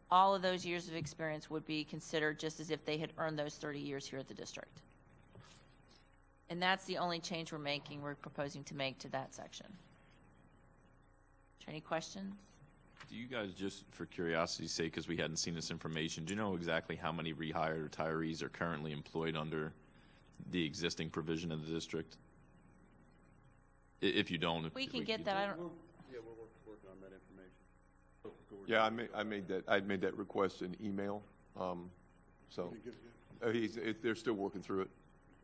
all of those years of experience would be considered just as if they had earned those 30 years here at the district. And that's the only change we're proposing to make to that section. Any questions? Do you guys, just for curiosity's sake, because we hadn't seen this information, do you know exactly how many rehired retirees are currently employed under the existing provision of the district? If you don't, we can get that. I don't. Yeah, we're working on that information. Yeah, I made that request in email. So they're still working through it.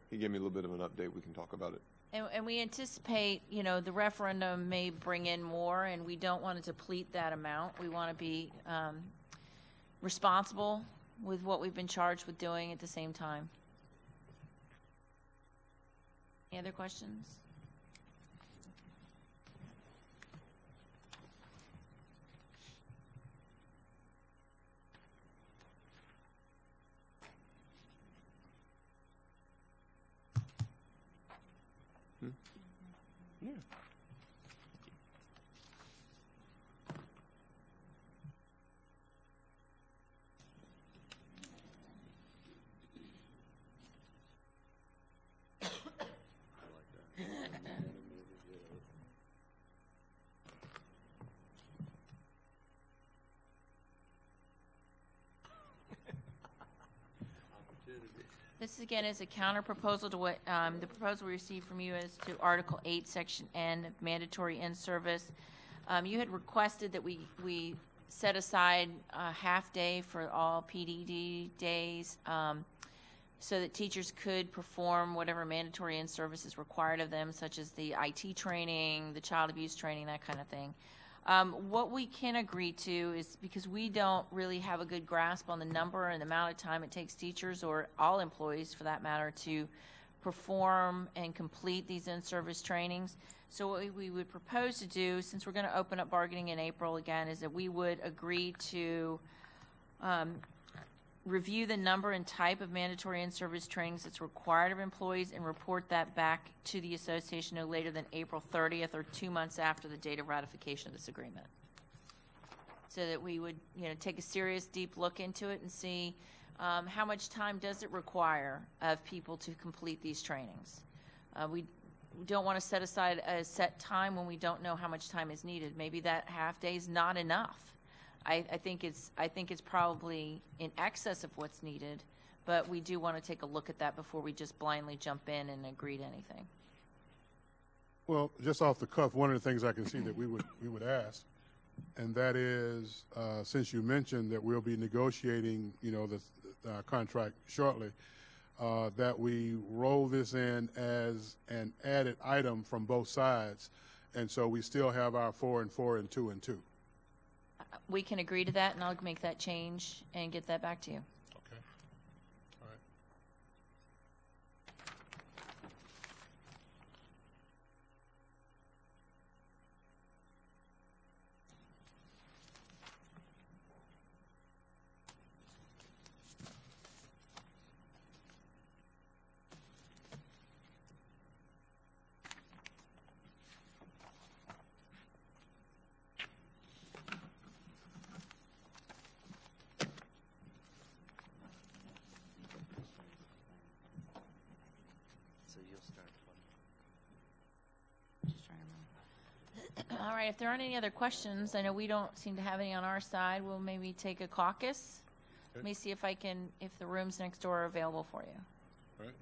He gave me a little bit of an update. We can talk about it. And we anticipate, the referendum may bring in more, and we don't want to deplete that amount. We want to be responsible with what we've been charged with doing at the same time. Any other questions? Yeah. This again is a counter proposal to what the proposal we received from you is to Article 8, Section N, mandatory in-service. You had requested that we set aside a half day for all PDD days so that teachers could perform whatever mandatory in-service is required of them, such as the IT training, the child abuse training, that kind of thing. What we can agree to is, because we don't really have a good grasp on the number and the amount of time it takes teachers, or all employees for that matter, to perform and complete these in-service trainings. So what we would propose to do, since we're going to open up bargaining in April again, is that we would agree to review the number and type of mandatory in-service trainings that's required of employees and report that back to the association no later than April 30th or 2 months after the date of ratification of this agreement. So that we would, take a serious, deep look into it and see how much time does it require of people to complete these trainings. We don't want to set aside a set time when we don't know how much time is needed. Maybe that half day is not enough. I think it's probably in excess of what's needed, but we do want to take a look at that before we just blindly jump in and agree to anything. Well, just off the cuff, one of the things I can see that we would ask, and that is, since you mentioned that we'll be negotiating, the contract shortly, that we roll this in as an added item from both sides, and so we still have our 4 and 4 and 2 and 2. We can agree to that, and I'll make that change and get that back to you. Okay. All right. right, if there aren't any other questions, I know we don't seem to have any on our side. We'll maybe take a caucus. Let me see if if the rooms next door are available for you. All right.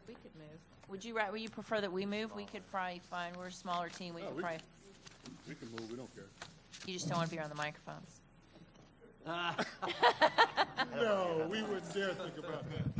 We could move. Would you prefer that we move? We could probably find, we're a smaller team. We No, could we- probably, We can move, we don't care. you just don't want to be on the microphones. No, we wouldn't dare think about that.